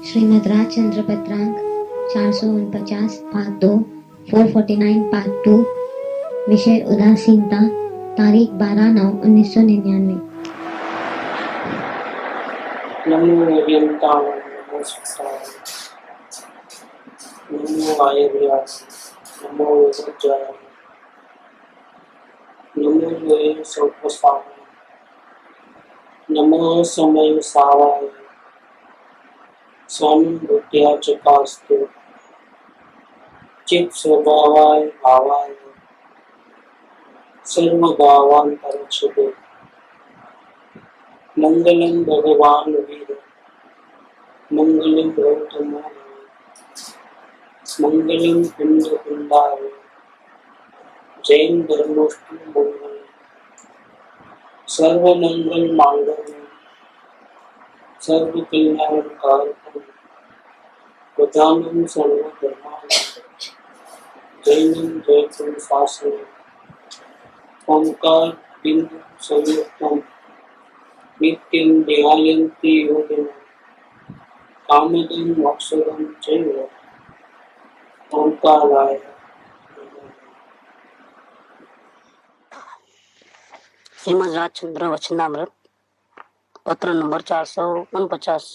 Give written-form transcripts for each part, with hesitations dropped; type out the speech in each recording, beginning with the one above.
Shrimad Rajchandra पत्रांक 449 part 2 449 part 2 विषय उदासीनता तारीख 12/9/1999। नमो अभियंताय नमो सुताय नमो आयर्यास नमो वज्राय नमो वे सौपसाय नमो समय सावाय स्वामी बुद्ध्या चकास्तु चित स्वभावाय भावाय सर्वभावांतरच्छिदे मंगलम भगवान वीर मंगलम गौतम मंगलम कुंड कुंडाय जैन धर्मोष्टि मंगल सर्व मंगल मांगल्य सर्व कल्याण कारकम प्रधानम सर्व धर्माय जैनम जयतम शासनम ओंकार बिंदु संयुक्तम नित्यं ध्यायन्ति योगिनः कामदं मोक्षदं चैव ओंकाराय श्रीमद् राजचंद्र वचनामृत पत्र नंबर 449।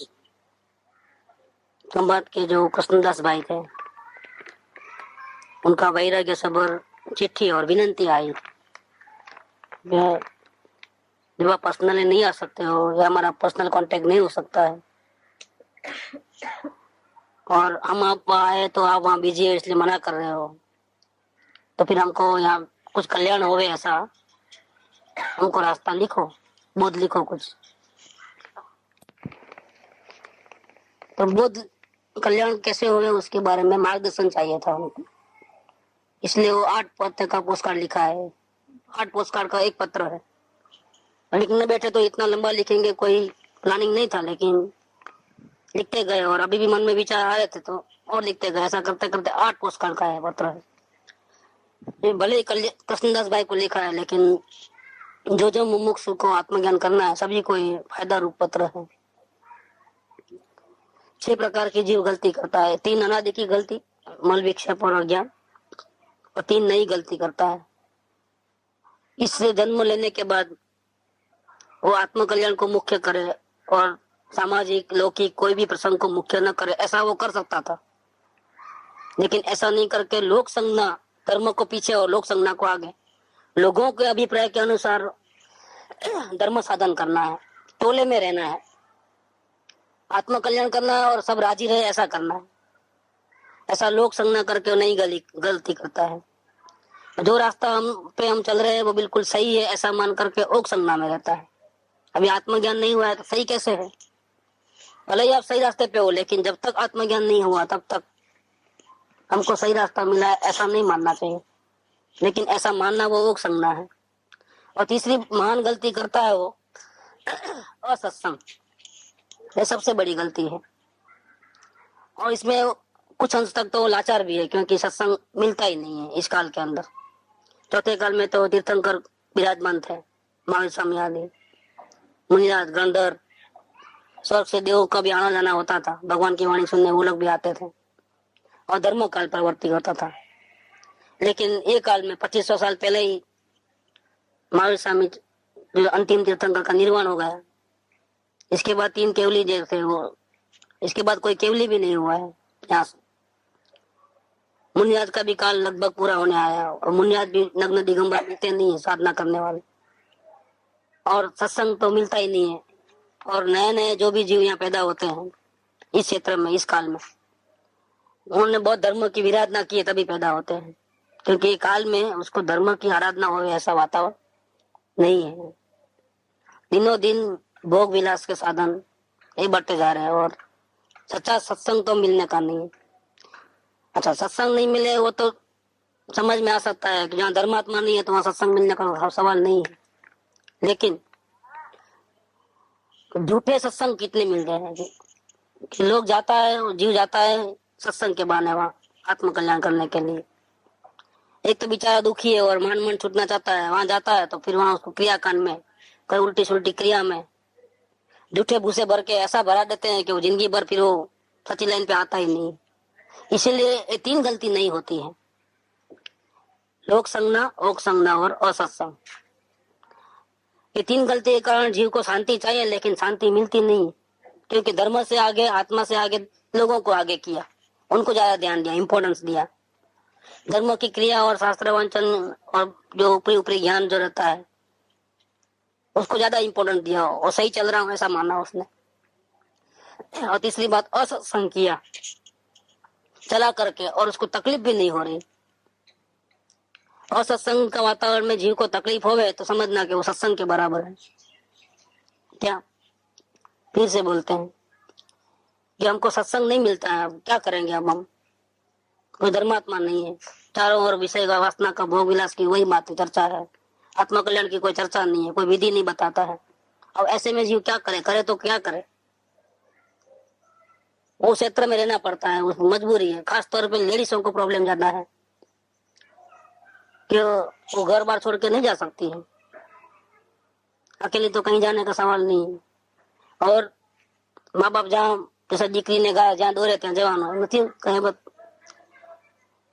खंभात के जो कृष्णदास भाई थे उनका वैराग्य सबर चिट्ठी और विनंती आई। जब आप पर्सनली नहीं आ सकते हो या हमारा पर्सनल कांटेक्ट नहीं हो सकता है और हम आप आए तो आप वहाँ बिजी है इसलिए मना कर रहे हो, तो फिर हमको यहाँ कुछ कल्याण होवे ऐसा हमको रास्ता लिखो, बोध लिखो कुछ। तो बोध कल्याण कैसे होवे उसके बारे में मार्गदर्शन चाहिए था उनको, इसलिए वो 8 पत्र का पोस्टकार्ड लिखा है। 8 पोस्टकार्ड का एक पत्र है। लिखने बैठे तो इतना लंबा लिखेंगे, कोई प्लानिंग नहीं था, लेकिन लिखते गए और अभी भी मन में विचार आ रहे थे तो और लिखते गए। ऐसा करते करते 8 पोस्टकार्ड का है पत्र है। ये भले ही कृष्णदास भाई को लिखा है, लेकिन जो मुमुक्षु को आत्मज्ञान करना है सभी को ये फायदा रूप पत्र है। 6 प्रकार की जीव गलती करता है। 3 अनादि की गलती, मल विक्षेप और अज्ञान, और 3 नई गलती करता है। इससे जन्म लेने के बाद वो आत्म कल्याण को मुख्य करे और सामाजिक लौकिक कोई भी प्रसंग को मुख्य न करे, ऐसा वो कर सकता था। लेकिन ऐसा नहीं करके लोक संज्ञा, धर्म को पीछे और लोक संज्ञा को आगे, लोगों के अभिप्राय के अनुसार धर्म साधन करना है, टोले में रहना है, आत्म कल्याण करना है और सब राजी रहे ऐसा करना है। ऐसा लोक संज्ञा करके नई गलती करता है। जो रास्ता हम चल रहे हैं वो बिल्कुल सही है ऐसा मान करके ओक संज्ञा में रहता है। अभी आत्मज्ञान नहीं हुआ है तो सही कैसे है? भले ही आप सही रास्ते पे हो, लेकिन जब तक आत्मज्ञान नहीं हुआ तब तक हमको सही रास्ता मिला है ऐसा नहीं मानना चाहिए। लेकिन ऐसा मानना वो ओक संज्ञा है। और तीसरी महान गलती करता है वो असत्संग। ये सबसे बड़ी गलती है और इसमें कुछ अंश तक तो लाचार भी है, क्योंकि सत्संग मिलता ही नहीं है इस काल के अंदर। चौथे काल में तो तीर्थंकर विराजमान थे, महावीर स्वामी आदि, मुनिराज, गंधर्व, स्वर्ग से देवों का भी आना जाना होता था। भगवान की वाणी सुनने वो लोग भी आते थे और धर्म काल प्रवर्ती होता था। लेकिन एक काल में 2500 साल पहले ही महावीर स्वामी जो अंतिम तीर्थंकर का निर्वाण हो गया। इसके बाद 3 केवली जो थे वो, इसके बाद कोई केवली भी नहीं हुआ है यहाँ से। मुनिराज का भी काल लगभग पूरा होने आया और मुनिराज भी नग्न दिगंबर मिलते नहीं है साधना करने वाले, और सत्संग तो मिलता ही नहीं है। और नए नए जो भी जीव यहाँ पैदा होते हैं इस क्षेत्र में, इस काल में, उन्होंने बहुत धर्म की विराधना की है तभी पैदा होते हैं, क्योंकि काल में उसको धर्म की आराधना हो ऐसा वातावरण नहीं है। दिनों दिन भोग विलास के साधन ये बढ़ते जा रहे हैं और सच्चा सत्संग तो मिलने का नहीं है। अच्छा, सत्संग नहीं मिले वो तो समझ में आ सकता है कि जहाँ धर्मात्मा नहीं है तो वहां सत्संग मिलने का सवाल नहीं है। लेकिन झूठे सत्संग कितने मिल गए हैं कि लोग जाता है, जीव जाता है सत्संग के बहाने वहां आत्म कल्याण करने के लिए। एक तो बेचारा दुखी है और मन छूटना चाहता है, वहां जाता है तो फिर वहां उसको क्रियाकांड में, कोई उल्टी सुल्टी क्रिया में झूठे भूसे भर के ऐसा भरा देते हैं कि वो जिंदगी भर फिर वो सच्ची लाइन पे आता ही नहीं। इसीलिए ये 3 गलती नहीं होती है, लोक संज्ञा, ओक संज्ञा और असत्संग। ये 3 गलती के कारण जीव को शांति चाहिए, लेकिन शांति मिलती नहीं, क्योंकि धर्म से आगे, आत्मा से आगे लोगों को आगे किया, उनको ज्यादा ध्यान दिया, इंपॉर्टेंस दिया। धर्म की क्रिया और शास्त्र वांचन और जो ऊपरी ऊपरी ज्ञान जो रहता है उसको ज्यादा इंपॉर्टेंस दिया और सही चल रहा हूं ऐसा माना उसने। और तीसरी बात, असत्संग किया चला करके और उसको तकलीफ भी नहीं हो रही। असत्संग का वातावरण में जीव को तकलीफ होवे तो समझना कि वो सत्संग के बराबर है। क्या फिर से बोलते हैं कि हमको सत्संग नहीं मिलता है, अब क्या करेंगे। अब हम कोई धर्मात्मा नहीं है, चारों ओर विषय का, वासना का, भोग विलास की वही बात चर्चा है, आत्मा कल्याण की कोई चर्चा नहीं है, कोई विधि नहीं बताता है। अब ऐसे में जीव क्या करे, करे तो क्या करे। वो क्षेत्र में रहना पड़ता है, उस मजबूरी है। खास तौर पे लेडीजों को प्रॉब्लम ज्यादा है कि वो घर बार छोड़ के नहीं जा सकती है, अकेले तो कहीं जाने का सवाल नहीं है। और माँ बाप जहाँ, जैसे दीकरी ने कहा जहाँ दौरे ત્યાં જવાનું નથી कहीं बात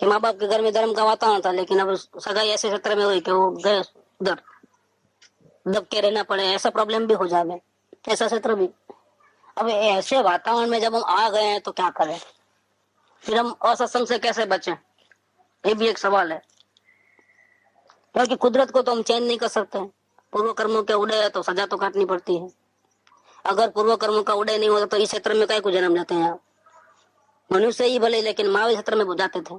कि माँ बाप के घर में धर्म का वातावरण था, लेकिन अब सगाई ऐसे क्षेत्र में हुई कि वो गए उधर दब के रहना पड़े, ऐसा प्रॉब्लम भी हो जाए, ऐसा क्षेत्र भी। अब ऐसे वातावरण में जब हम आ गए हैं तो क्या करें, फिर हम असत्संग से कैसे बचें, ये भी एक सवाल है। क्योंकि कुदरत को तो हम चेंज नहीं कर सकते, पूर्व कर्मों के उदय है तो सजा तो काटनी पड़ती है। अगर पूर्व कर्मों का उदय नहीं होता तो इस क्षेत्र में कई को जन्म लेते हैं। मनुष्य ही भले, लेकिन महावीर क्षेत्र में जाते थे,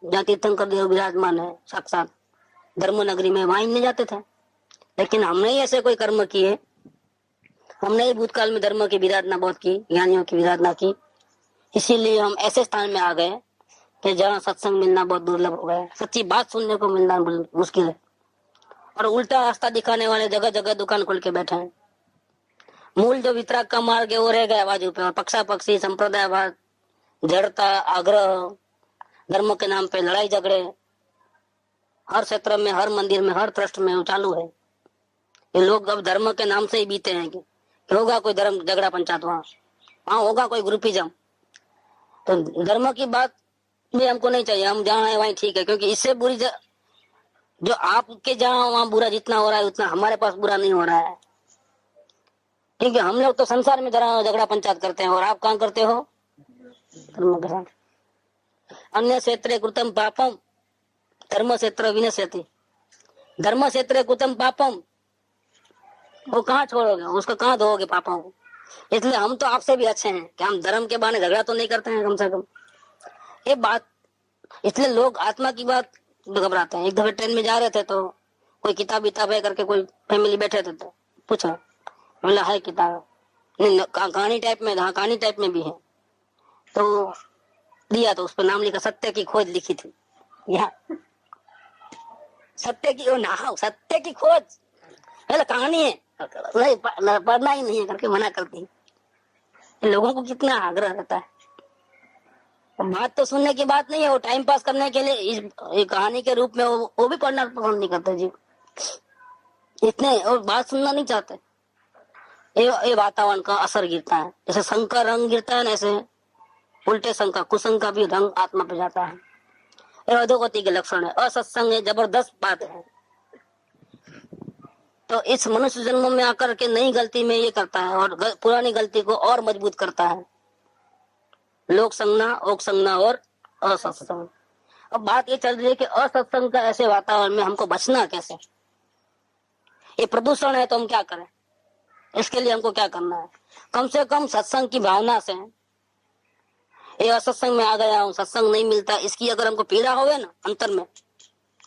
जहाँ तीर्थंकर देव विराजमान है साक्षात धर्म नगरी में, वहां नहीं जाते थे। लेकिन हमने ही ऐसे कोई कर्म किए, हमने ही भूतकाल में धर्म की विराधना बहुत की, ज्ञानियों की विराधना की, इसीलिए हम ऐसे स्थान में आ गए कि जहाँ सत्संग मिलना बहुत दुर्लभ हो गया, सच्ची बात सुनने को मिलना मुश्किल है। और उल्टा रास्ता दिखाने वाले जगह जगह दुकान खोल के बैठे हैं। मूल जो वितराग का मार्ग है वो रह गया बाजू पे, और पक्षा पक्षी, संप्रदायवाद, जड़ता, आग्रह, धर्म के नाम पे लड़ाई झगड़े हर क्षेत्र में, हर मंदिर में, हर ट्रस्ट में वो चालू है। ये लोग अब धर्म के नाम से ही बीते हैं कि होगा कोई धर्म झगड़ा पंचायत, वहां होगा कोई ग्रुपिज्म। तो धर्म की बात भी हमको नहीं चाहिए, हम जहाँ है वहीं ठीक है, क्योंकि इससे बुरी जो आपके जहाँ वहां बुरा जितना हो रहा है उतना हमारे पास बुरा नहीं हो रहा है। क्योंकि हम लोग तो संसार में झगड़ा पंचायत करते हैं, और आप कहाँ करते हो धर्म के साथ। अन्य क्षेत्रे कृतम पापम धर्म क्षेत्र विनश्यति, धर्म क्षेत्रे कृतम पापम, वो कहाँ छोड़ोगे, उसको कहाँ धोओगे पापों को। इसलिए हम तो आपसे भी अच्छे हैं कि हम धर्म के बहाने झगड़ा तो नहीं करते हैं कम से कम, ये बात। इसलिए लोग आत्मा की बात घबराते हैं। एक दफे ट्रेन में जा रहे थे तो कोई किताब विताब है करके कोई फैमिली बैठे थे, तो पूछा, बोला है किताब, नहीं कहानी टाइप में, हाँ कहानी टाइप में भी है, तो दिया, तो उस पर नाम लिखा सत्य की खोज लिखी थी। यहाँ सत्य की, ओ ना सत्य की खोज, कहानी है, नहीं पढ़ना ही नहीं है करके मना करती है। लोगों को कितना आग्रह रहता है। बात तो सुनने की बात नहीं है, वो टाइम पास करने के लिए इस कहानी के रूप में वो भी पढ़ना पसंद नहीं करते जी, इतने और बात सुनना नहीं चाहते। ये वातावरण का असर गिरता है, जैसे संग का रंग गिरता है ना, ऐसे उल्टे संग का, कुसंग का भी रंग आत्मा पे जाता है। ये अधोगति के लक्षण है। असत्संग है, जबरदस्त बात है। तो इस मनुष्य जन्म में आकर के नई गलती में ये करता है और पुरानी गलती को और मजबूत करता है। लोक संज्ञा, ओक संज्ञा और असत्संग। अब बात ये चल रही है कि असत्संग का ऐसे वातावरण में हमको बचना कैसे। ये प्रदूषण है तो हम क्या करें, इसके लिए हमको क्या करना है। कम से कम सत्संग की भावना से, ये असत्संग में आ गया हूँ, सत्संग नहीं मिलता, इसकी अगर हमको पीड़ा होवे ना अंतर में,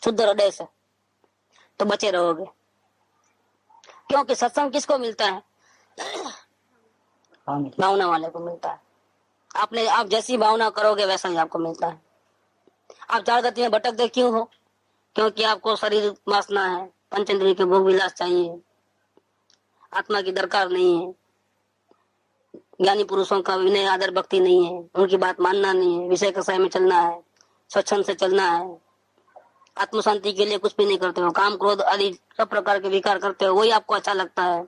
शुद्ध हृदय से, तो बचे रहोगे। क्योंकि सत्संग किसको मिलता है, भावना वाले को मिलता है। आप जैसी भावना करोगे वैसा ही आपको मिलता है। आप चार गति में भटकते क्यों हो, क्योंकि आपको शरीर वासना है, पंचेंद्रिय के भोग विलास चाहिए, आत्मा की दरकार नहीं है, ज्ञानी पुरुषों का विनय आदर भक्ति नहीं है, उनकी बात मानना नहीं है, विषय कसाय में चलना है, स्वच्छंद से चलना है, आत्म शांति के लिए कुछ भी नहीं करते हो, काम क्रोध आदि सब प्रकार के विकार करते हो, वही आपको अच्छा लगता है।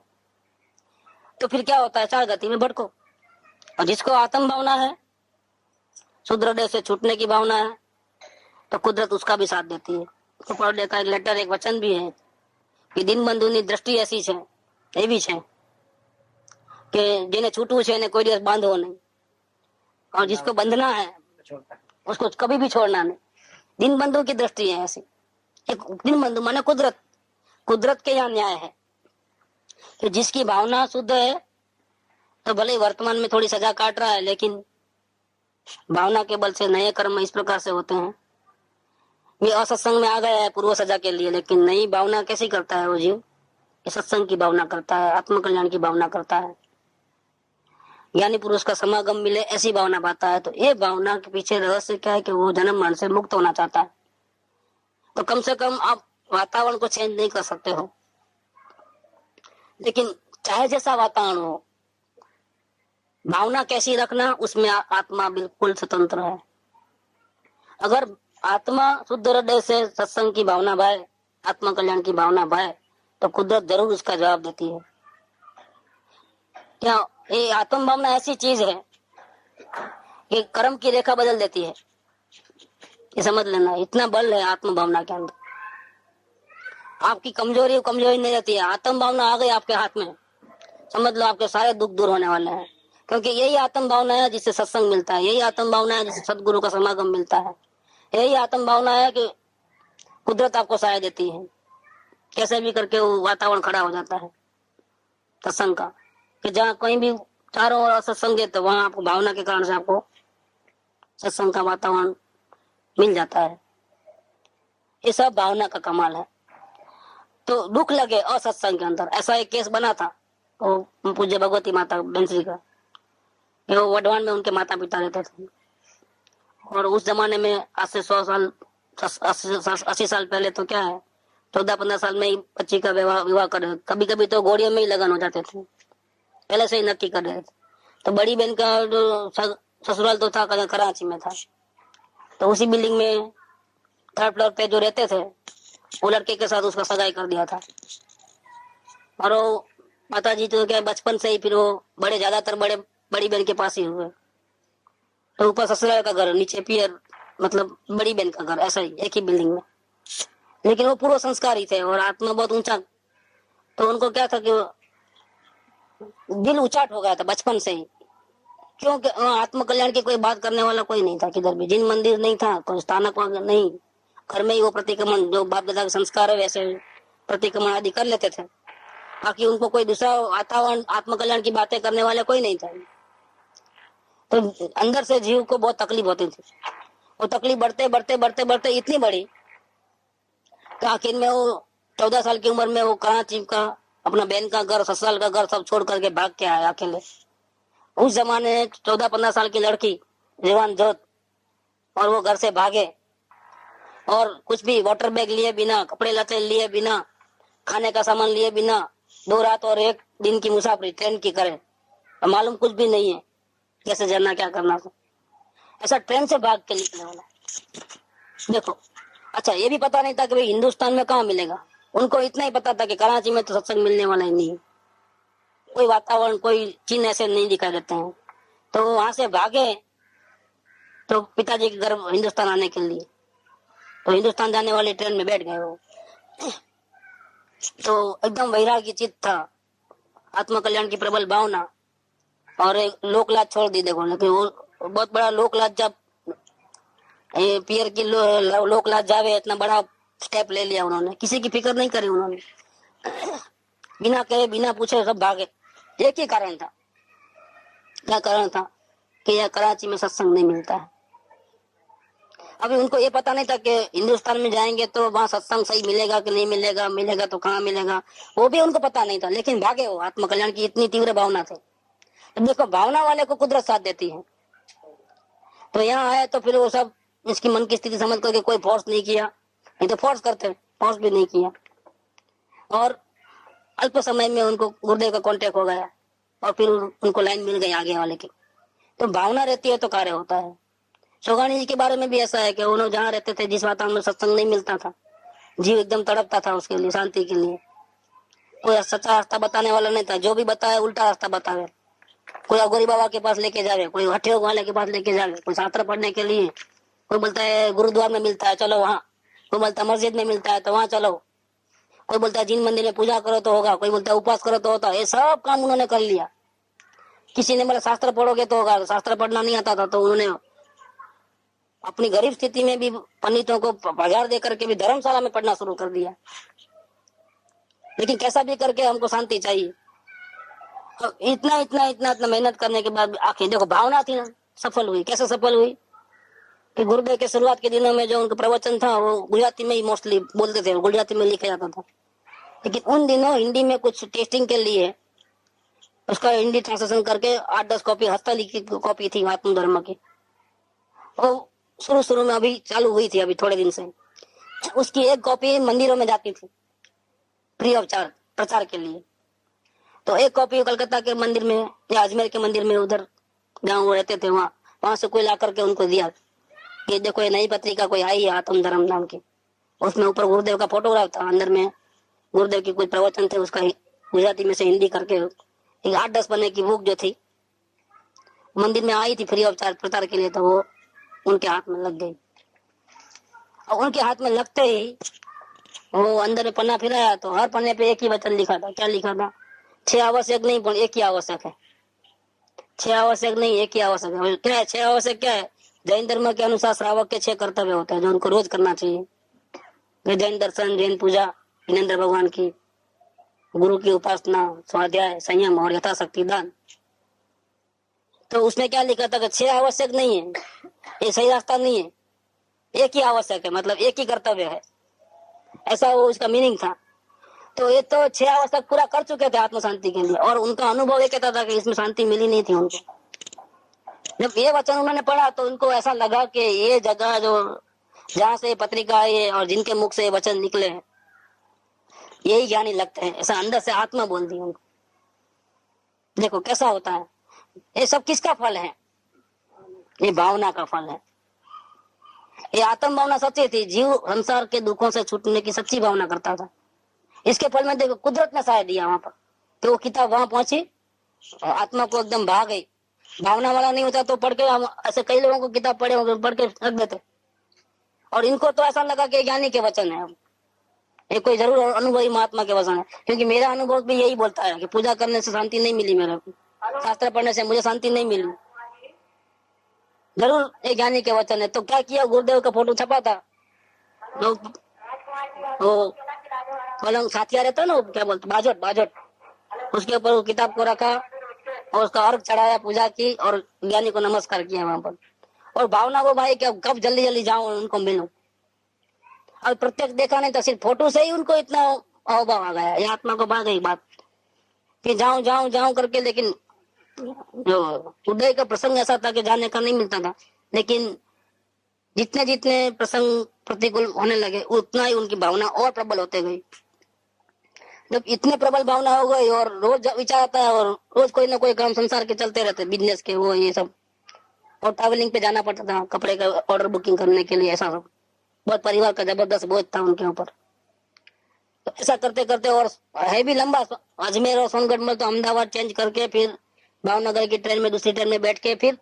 तो फिर क्या होता है, चार गति में भटको। और जिसको आत्म भावना है शुद्ध हृदय से छूटने की भावना है तो कुदरत उसका भी साथ देती है। तो पर का एक लेटर एक वचन भी है कि दीनबंधुની दृष्टि ऐसी છે એવી છે कि જેને છૂટવું છે એને કોઈ દિવસ બાંધવો નહીં, और जिसको बंधना है उसको कभी भी छोड़ना नहीं। दीनबंधु की दृष्टि है ऐसी। एक दीनबंधु माने कुदरत, कुदरत के यहाँ न्याय है कि जिसकी भावना शुद्ध है तो भले ही वर्तमान में थोड़ी सजा काट रहा है, लेकिन भावना के बल से नए कर्म इस प्रकार से होते हैं। ये असत्संग में आ गया है पूर्व सजा के लिए, लेकिन नई भावना कैसी करता है वो जीव? ये सत्संग की भावना करता है, आत्मकल्याण की भावना करता है, ज्ञानी पुरुष का समागम मिले ऐसी भावना पाता है। तो ये भावना के पीछे रहस्य क्या है कि वो जन्म मरण से मुक्त होना चाहता है। तो कम से कम आप वातावरण को चेंज नहीं कर सकते हो, लेकिन चाहे जैसा वातावरण हो, भावना कैसी रखना उसमें आत्मा बिल्कुल स्वतंत्र है। अगर आत्मा शुद्ध हृदय से सत्संग की भावना भाए, आत्म कल्याण की भावना भाए, तो कुदरत जरूर उसका जवाब देती है। क्या ये आत्म भावना ऐसी चीज है कि कर्म की रेखा बदल देती है, ये समझ लेना। इतना बल है आत्म भावना के अंदर। आपकी कमजोरी नहीं रहती है, आत्म भावना आ गई आपके हाथ में, समझ लो आपके सारे दुख दूर होने वाले हैं। क्योंकि यही आत्म भावना है जिससे सत्संग मिलता है, यही आत्म भावना है जिससे सदगुरु का समागम मिलता है, यही आत्म भावना है कि कुदरत आपको सहाय देती है। कैसे भी करके वो वातावरण खड़ा हो जाता है सत्संग का, कि जहाँ कहीं भी चारों ओर सत्संग है तो वहां आपको भावना के कारण से आपको सत्संग का वातावरण मिल जाता है। ये सब भावना का कमाल है। तो दुख लगे असत्संग के अंदर, ऐसा एक केस बना था वो पूज्य भगवती माता बंसरी का, वो वडवान में उनके माता पिता रहते थे, और उस जमाने में आज से 100 साल 80 साल पहले तो क्या है, 14-15 साल में ही बच्ची का विवाह कर, कभी कभी तो घोड़ियों में ही लगन हो जाते थे, पहले से ही नक्की कर रहे थे। तो बड़ी बहन का जो ससुराल तो था कराची में था, तो उसी बिल्डिंग में 3rd फ्लोर पे जो रहते थे वो लड़के के साथ उसका सगाई कर दिया था। और वो माता जी तो क्या बचपन से ही फिर वो ज्यादातर बड़ी बहन के पास ही हुए। तो ऊपर ससुराल का घर, नीचे पियर मतलब बड़ी बहन का घर, ऐसा ही एक ही बिल्डिंग में। लेकिन वो पूर्व संस्कारी थे और आत्मा बहुत ऊंचा, तो उनको क्या था कि दिल उचाट हो गया था बचपन से ही, क्योंकि आत्म कल्याण की कोई बात करने वाला कोई नहीं था किधर भी, जिन मंदिर नहीं था, कोई स्थानक नहीं, घर में ही वो प्रतिक्रमण जो बाप दादा के संस्कार है वैसे प्रतिक्रमण आदि कर लेते थे। बाकी उनको कोई दूसरा वातावरण आत्म कल्याण की बातें करने वाले कोई नहीं था। तो अंदर से जीव को बहुत तकलीफ होती थी। वो तकलीफ बढ़ते इतनी बड़ी कि आखिर में वो 14 साल की उम्र में वो कराची का अपना बहन का घर, ससुराल का घर सब छोड़ करके भाग के आया अकेले। उस जमाने 14-15 साल की लड़की जवान जोत, और वो घर से भागे और कुछ भी वाटर बैग लिए बिना, कपड़े लते लिए बिना, खाने का सामान लिए बिना 2 रात और 1 दिन की मुसाफरी ट्रेन की करे, और मालूम कुछ भी नहीं है कैसे जाना क्या करना था, ऐसा ट्रेन से भाग के निकले वाला। देखो, अच्छा ये भी पता नहीं था कि भाई हिंदुस्तान में कहाँ मिलेगा, उनको इतना ही पता था कि कराची में तो सत्संग मिलने वाला ही नहीं, कोई वातावरण कोई चिन्ह ऐसे नहीं दिखाई देते हैं। तो वहां से भागे तो पिताजी के घर हिंदुस्तान आने के लिए, तो हिंदुस्तान जाने वाली ट्रेन में बैठ गए वो। तो एकदम वैरागी चित्त था, आत्म कल्याण की प्रबल भावना, और एक लोक लाज छोड़ दी। देखो, लेकिन वो बहुत बड़ा लोक लाज, जब पियर की लोक लाज जावे, इतना बड़ा स्टेप ले लिया उन्होंने, किसी की फिक्र नहीं करी उन्होंने, बिना कहे बिना पूछे सब भागे। एक ही कारण था, क्या कारण था कि यह कराची में सत्संग नहीं मिलता है। अभी उनको ये पता नहीं था कि हिंदुस्तान में जाएंगे तो वहां सत्संग सही मिलेगा कि नहीं मिलेगा, मिलेगा तो कहाँ मिलेगा, वो भी उनको पता नहीं था, लेकिन भागे वो। आत्म कल्याण की इतनी तीव्र भावना थी। तो देखो, भावना वाले को कुदरत साथ देती है। तो यहाँ आए तो फिर वो सब इसकी मन की स्थिति समझ करके कोई फोर्स नहीं किया, नहीं तो फोर्स करते, फोर्स भी नहीं किया, और अल्प समय में उनको गुरुदेव का कांटेक्ट हो गया और फिर उनको लाइन मिल गई आगे वाले की। तो भावना रहती है तो कार्य होता है। सोगानी जी के बारे में भी ऐसा है कि उन्होंने जहाँ रहते थे, जिस वातावरण में सत्संग नहीं मिलता था, जीव एकदम तड़पता था उसके लिए, शांति के लिए। कोई सच्चा रास्ता बताने वाला नहीं था, जो भी बताया उल्टा रास्ता बतावे। कोई अगोरी बाबा के पास लेके जावे, कोई हठे वाले के पास लेके जावे, कोई शास्त्र पढ़ने के लिए, कोई बोलता है गुरुद्वार में मिलता है चलो वहाँ, कोई बोलता है मस्जिद में मिलता है तो वहाँ चलो, कोई बोलता है जिन मंदिर में पूजा करो तो होगा, कोई बोलता है उपवास करो तो होता है। ये सब काम उन्होंने कर लिया। किसी ने बोला शास्त्र पढ़ोगे तो होगा, शास्त्र पढ़ना नहीं आता था तो उन्होंने अपनी गरीब स्थिति में भी पंडितों को 1000 दे करके भी धर्मशाला में पढ़ना शुरू कर दिया। लेकिन कैसा भी करके हमको शांति चाहिए। और इतना इतना इतना इतना मेहनत करने के बाद आखिर देखो भावना थी ना, सफल हुई। कैसे सफल हुई कि गुरुदेव के शुरुआत के दिनों में जो उनका प्रवचन था वो गुजराती में ही मोस्टली बोलते थे, गुजराती में लिखा जाता था। लेकिन उन दिनों हिंदी में कुछ टेस्टिंग के लिए उसका हिंदी ट्रांसलेशन करके 8-10 कॉपी हस्तलिखित कॉपी थी आत्म धर्म की, और शुरू शुरू में अभी चालू हुई थी अभी थोड़े दिन से। उसकी एक कॉपी मंदिरों में जाती थी फ्री ऑफ चार्ज प्रचार के लिए। तो एक कॉपी कलकत्ता के मंदिर में या अजमेर के मंदिर में, उधर जहाँ वो रहते थे वहां से कोई ला करके उनको दिया कि देखो ये नई पत्रिका कोई आई है आत्म धर्म नाम की। उसमें ऊपर गुरुदेव का फोटोग्राफ था, अंदर में गुरुदेव की कुछ प्रवचन थे, उसका गुजराती में से हिंदी करके एक 8-10 पन्ने की बुक जो थी मंदिर में आई थी फ्री ऑफ चार्ज प्रचार के लिए। तो वो उनके हाथ में लग गई, और उनके हाथ में लगते ही वो अंदर में पन्ना फिराया तो हर पन्ने पे एक ही वचन लिखा था। क्या लिखा था? 6 आवश्यक नहीं पर एक ही आवश्यक है। 6 आवश्यक नहीं, एक ही आवश्यक है। क्या है 6 आवश्यक? क्या है? जैन धर्म के अनुसार श्रावक के 6 कर्तव्य होते हैं जो उनको रोज करना चाहिए। जैन दर्शन, जैन पूजा, विनेन्द्र भगवान की, गुरु की उपासना, स्वाध्याय, संयम और यथाशक्ति दान। तो उसने क्या लिखा था कि 6 आवश्यक नहीं है, ये सही रास्ता नहीं है, एक ही आवश्यक है, मतलब एक ही कर्तव्य है, ऐसा वो उसका मीनिंग था। तो ये तो 6 आवश्यक पूरा कर चुके थे आत्म शांति के लिए, और उनका अनुभव ये कहता था कि इसमें शांति मिली नहीं थी उनको। जब ये वचन उन्होंने पढ़ा तो उनको ऐसा लगा कि ये जगह जो जहाँ से पत्रिका आई है और जिनके मुख से ये वचन निकले हैं यही ज्ञानी लगते हैं, ऐसा अंदर से आत्मा बोल दी उनको। देखो कैसा होता है। ये सब किसका फल है? ये भावना का फल है। ये आत्म भावना सच्ची थी। जीव संसार के दुखों से छूटने की सच्ची भावना करता था। इसके फल में देखो कुदरत ने साथ दिया वहां पर, तो वो किताब वहां पहुंची, आत्मा को एकदम भा गई। भावना वाला नहीं होता तो पढ़ के हम ऐसे कई लोगों को किताब पढ़े होंगे, पढ़ के रख देते, और इनको तो ऐसा लगा कि ज्ञानी के वचन है, ये कोई जरूर अनुभवी महात्मा के वचन है। क्योंकि मेरा अनुभव भी यही बोलता है कि पूजा करने से शांति नहीं मिली मेरे को, शास्त्र पढ़ने से मुझे शांति नहीं मिली, जरूर एक ज्ञानी के वचन है। तो क्या किया, गुरुदेव का फोटो छपा था, वो पलंग साथिया रहता ना, क्या बोलते बाजट, उसके ऊपर वो किताब को रखा और उसका अर्घ चढ़ाया, पूजा की और ज्ञानी को नमस्कार किया वहां पर। और भावना को भाई क्या कब जल्दी जल्दी जाऊं उनको मिलूं, और प्रत्यक्ष देखा नहीं तो सिर्फ फोटो से ही उनको इतना अभाव आ गया, ये आत्मा को भाग गई बात कि जाऊं जाऊं जाऊं करके। लेकिन जो उदय का प्रसंग ऐसा था कि जाने का नहीं मिलता था। लेकिन जितने जितने प्रसंग प्रतिकूल होने लगे उतना ही उनकी भावना और प्रबल होते गई। जब इतने प्रबल भावना हो गई और रोज विचार आता है और रोज कोई ना कोई काम संसार के चलते रहते, बिजनेस के वो ये सब, और ट्रैवलिंग पे जाना पड़ता था कपड़े का ऑर्डर बुकिंग करने के लिए, ऐसा सब बहुत परिवार का जबरदस्त बोझ था उनके ऊपर। तो ऐसा करते करते, और है भी लंबा, अजमेर और सोनगढ़ में तो अहमदाबाद चेंज करके फिर भावनगर की ट्रेन में दूसरी ट्रेन में बैठ के फिर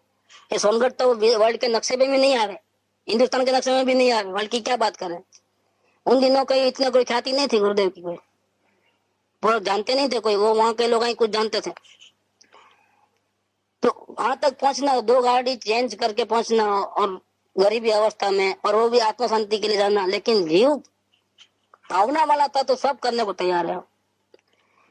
ये सोनगढ़ तो वर्ल्ड के नक्शे में भी नहीं आ रहे, हिंदुस्तान के नक्शे में भी नहीं आ रहे, वर्ल्ड की क्या बात करें। उन दिनों कहीं इतने कोई ख्याति नहीं थी गुरुदेव की, कोई वो जानते नहीं थे कोई, वो वहां के लोग ही कुछ जानते थे। तो वहां तक पहुंचना, 2 गाड़ी चेंज करके पहुंचना, और गरीबी अवस्था में, और वो भी आत्म शांति के लिए जाना। लेकिन जीव भावना वाला था तो सब करने को तैयार है।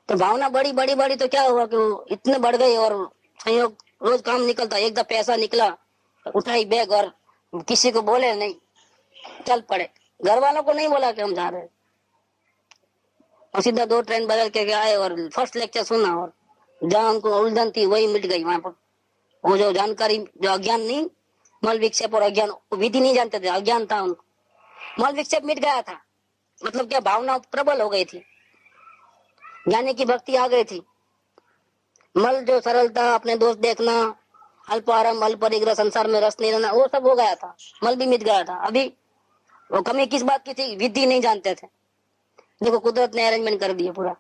तो भावना बड़ी बड़ी बड़ी तो क्या हुआ कि वो इतने बढ़ गई, और संयोग रोज काम निकलता, एक दफा पैसा निकला, उठाई बैग और किसी को बोले नहीं, चल पड़े। घर वालों को नहीं बोला कि हम जा रहे हैं, और सीधा 2 ट्रेन बदल के आए और फर्स्ट लेक्चर सुना, और जहाँ उनको उलझन थी वही मिट गई वहां पर। वो जो जानकारी, जो अज्ञान नहीं, मल विक्षेप और अज्ञान, विधि नहीं जानते थे, अज्ञान था उनको, मल विक्षेप मिट गया था। मतलब क्या, भावना प्रबल हो गई थी, ज्ञानी की भक्ति आ गई थी। मल जो सरलता, अपने दोस्त देखना, अल्प आराम, अल्प परिग्रह, संसार में रस नहीं रहना, वो सब हो गया था, मल भी मिट गया था। अभी वो कमी किस बात की थी? विधि नहीं जानते थे। देखो कुदरत ने अरेंजमेंट कर दिया पूरा।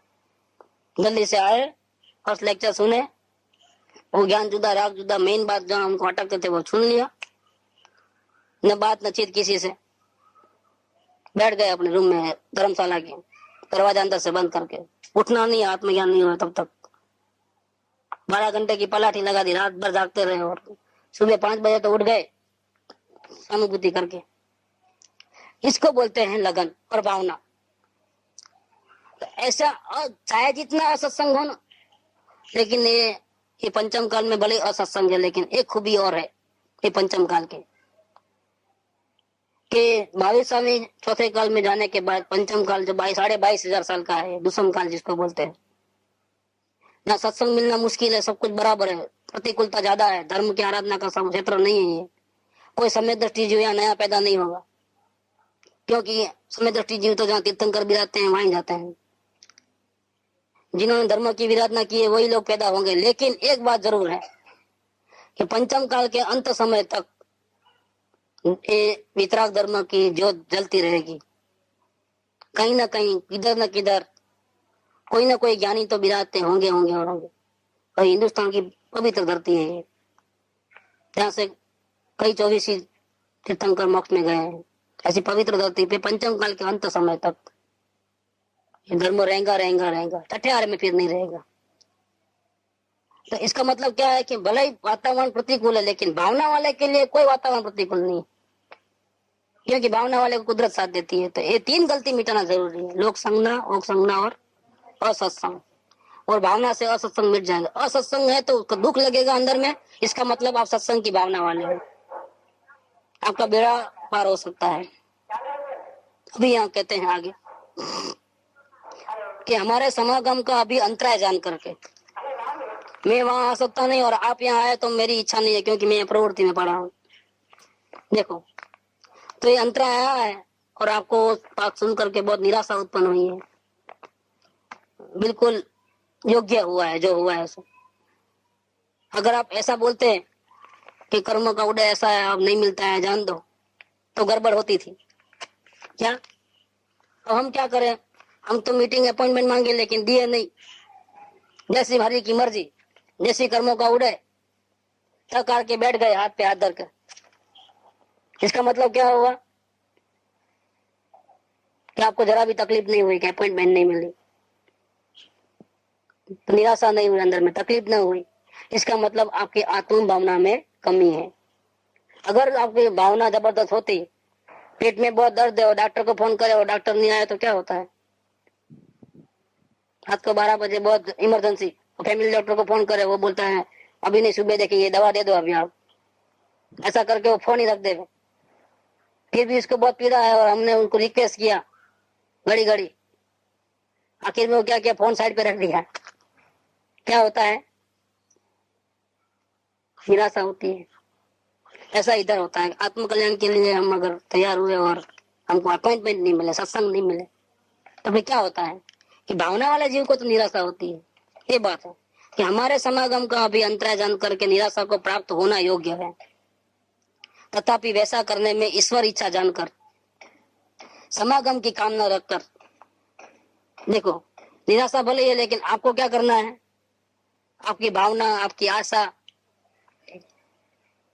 जल्दी से आए, फर्स्ट लेक्चर सुने, वो ज्ञान जुदा राग जुदा, मेन बात जहाँ हमको अटकते थे वो छुन लिया, न बात न चीत किसी से, बैठ गए अपने रूम में धर्मशाला के, दरवाजा अंदर से बंद करके, उठना नहीं, आत्मज्ञान नहीं हुआ तब तक। 12 घंटे की पलाठी लगा दी, रात भर जागते रहे और सुबह 5 बजे तो उठ गए अनुभूति करके। इसको बोलते हैं लगन और भावना। तो ऐसा चाहे जितना असत्संग हो ना, लेकिन ये पंचम काल में भले असत्संग है, लेकिन एक खूबी और है ये पंचम काल के, कि 22वें चौथे काल में जाने के बाद पंचम काल जो 22,500 साल का है, दुष्म काल जिसको बोलते हैं, ना सत्संग मिलना मुश्किल है, सब कुछ बराबर है, प्रतिकूलता ज्यादा है, धर्म की आराधना का सब क्षेत्र नहीं है ये, कोई समय दृष्टि जीव यहाँ नया पैदा नहीं होगा, क्योंकि समय दृष्टि जीव तो जहाँ तीर्थंकर विराजते हैं वहीं जाते हैं। जिन्होंने धर्म की विराधना की है वही लोग पैदा होंगे। लेकिन एक बात जरूर है कि पंचम काल के अंत समय तक ये वितराग धर्म की ज्योत जलती रहेगी। कहीं ना कहीं, किधर न किधर कोई ना कोई ज्ञानी तो विराजते होंगे होंगे और होंगे। और हिंदुस्तान की पवित्र धरती है ये, जहाँ से कई 24 तीर्थंकर मोक्ष में गए हैं। ऐसी पवित्र धरती पे पंचम काल के अंत समय तक ये धर्म रहेगा रहेगा रहेगा, ठठियार में फिर नहीं रहेगा। तो इसका मतलब क्या है कि भले ही वातावरण प्रतिकूल है, लेकिन भावना वाले के लिए कोई वातावरण प्रतिकूल नहीं, क्योंकि भावना वाले को कुदरत साथ देती है। तो ये 3 गलती मिटाना जरूरी है, लोक संज्ञा, ओक संज्ञा और असत्संग। और भावना से असत्संग मिट जाएगा। असत्संग है तो उसको दुख लगेगा अंदर में, इसका मतलब आप सत्संग की भावना वाले हो, आपका बेड़ा पार हो सकता है। अभी यहाँ कहते हैं आगे कि हमारे समागम का अभी अंतराय जान करके, मैं वहां आ सकता नहीं और आप यहाँ आए तो मेरी इच्छा नहीं है, क्योंकि मैं प्रवृत्ति में पड़ा हूँ। देखो, तो ये अंतराय आया है और आपको बात सुन करके बहुत निराशा उत्पन्न हुई है। बिल्कुल योग्य हुआ है जो हुआ है सो। अगर आप ऐसा बोलते कि कर्म का उदय ऐसा है, अब नहीं मिलता है, जान दो, तो गड़बड़ होती थी क्या? अब हम क्या करें, हम तो मीटिंग अपॉइंटमेंट मांगे लेकिन दिए नहीं। जैसी हरि की मर्जी, जैसी कर्मों का उदय, थक हार के बैठ गए हाथ पे हाथ धर कर। इसका मतलब क्या हुआ कि आपको जरा भी तकलीफ नहीं हुई कि अपॉइंटमेंट नहीं मिली, तो निराशा नहीं हुई, अंदर में तकलीफ नहीं हुई। इसका मतलब आपकी आत्म भावना में कमी है। अगर आपकी भावना जबरदस्त होती, पेट में बहुत दर्द है और डॉक्टर को फोन करे और डॉक्टर नहीं आया, तो क्या होता है? रात को 12 बजे बहुत इमरजेंसी, फैमिली डॉक्टर को फोन करे, वो बोलता है अभी नहीं, सुबह देखिए, दवा दे दो अभी आप। ऐसा करके वो फोन ही रख देगा। फिर भी उसको बहुत पीड़ा है और हमने उनको रिक्वेस्ट किया घड़ी घड़ी, आखिर में वो क्या किया, फोन साइड पे रख दिया। क्या होता है? निराशा होती है। ऐसा इधर होता है। आत्म कल्याण के लिए हम अगर तैयार हुए और हमको अपॉइंटमेंट नहीं मिले, सत्संग नहीं मिले, तो फिर क्या होता है कि भावना वाले जीव को तो निराशा होती है। ये बात है कि हमारे समागम का अभी अंतराय जान करके निराशा को प्राप्त होना योग्य है, तथापि वैसा करने में ईश्वर इच्छा जानकर, समागम की कामना रखकर, देखो निराशा भले ही है, लेकिन आपको क्या करना है, आपकी भावना, आपकी आशा,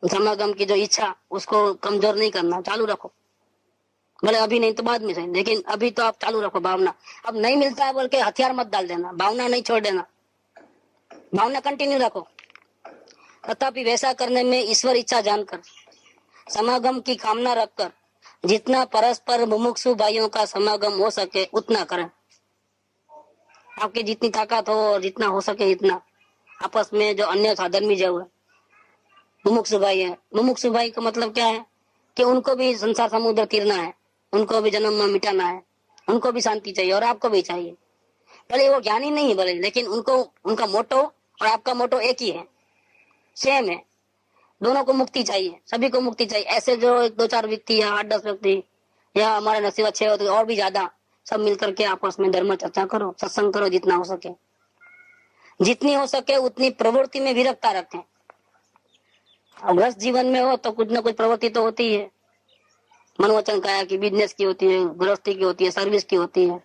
समागम की जो इच्छा, उसको कमजोर नहीं करना, चालू रखो। भले अभी नहीं तो बाद में सही, लेकिन अभी तो आप चालू रखो भावना। अब नहीं मिलता है बोल के हथियार मत डाल देना, भावना नहीं छोड़ देना, भावना कंटिन्यू रखो। तथापि वैसा करने में ईश्वर इच्छा जानकर, समागम की कामना रखकर, जितना परस्पर मुमुक्षु भाइयों का समागम हो सके उतना करें। आपकी जितनी ताकत हो और जितना हो सके इतना आपस में जो अन्य साधर्मी जो है मुमुक्षु भाई है, मुमुक्षु भाई का मतलब क्या है कि उनको भी संसार समुद्र तीरना है, उनको भी जन्म मिटाना है, उनको भी शांति चाहिए और आपको भी चाहिए। भले वो ज्ञानी नहीं है भले, लेकिन उनको, उनका मोटो और आपका मोटो एक ही है, सेम है। दोनों को मुक्ति चाहिए, सभी को मुक्ति चाहिए। ऐसे जो 2-4 व्यक्ति या 8-10 व्यक्ति या हमारे नसीब अच्छे होते और भी ज्यादा, सब मिलकर के आपस में धर्म चर्चा करो, सत्संग करो, जितना हो सके, जितनी हो सके उतनी प्रवृत्ति में विरक्ता रखें। गृहस्थ जीवन में हो तो कुछ ना कुछ प्रवृत्ति तो होती है, मनोवचन काया की, बिजनेस की होती है, गृहस्थी की होती है, सर्विस की होती है,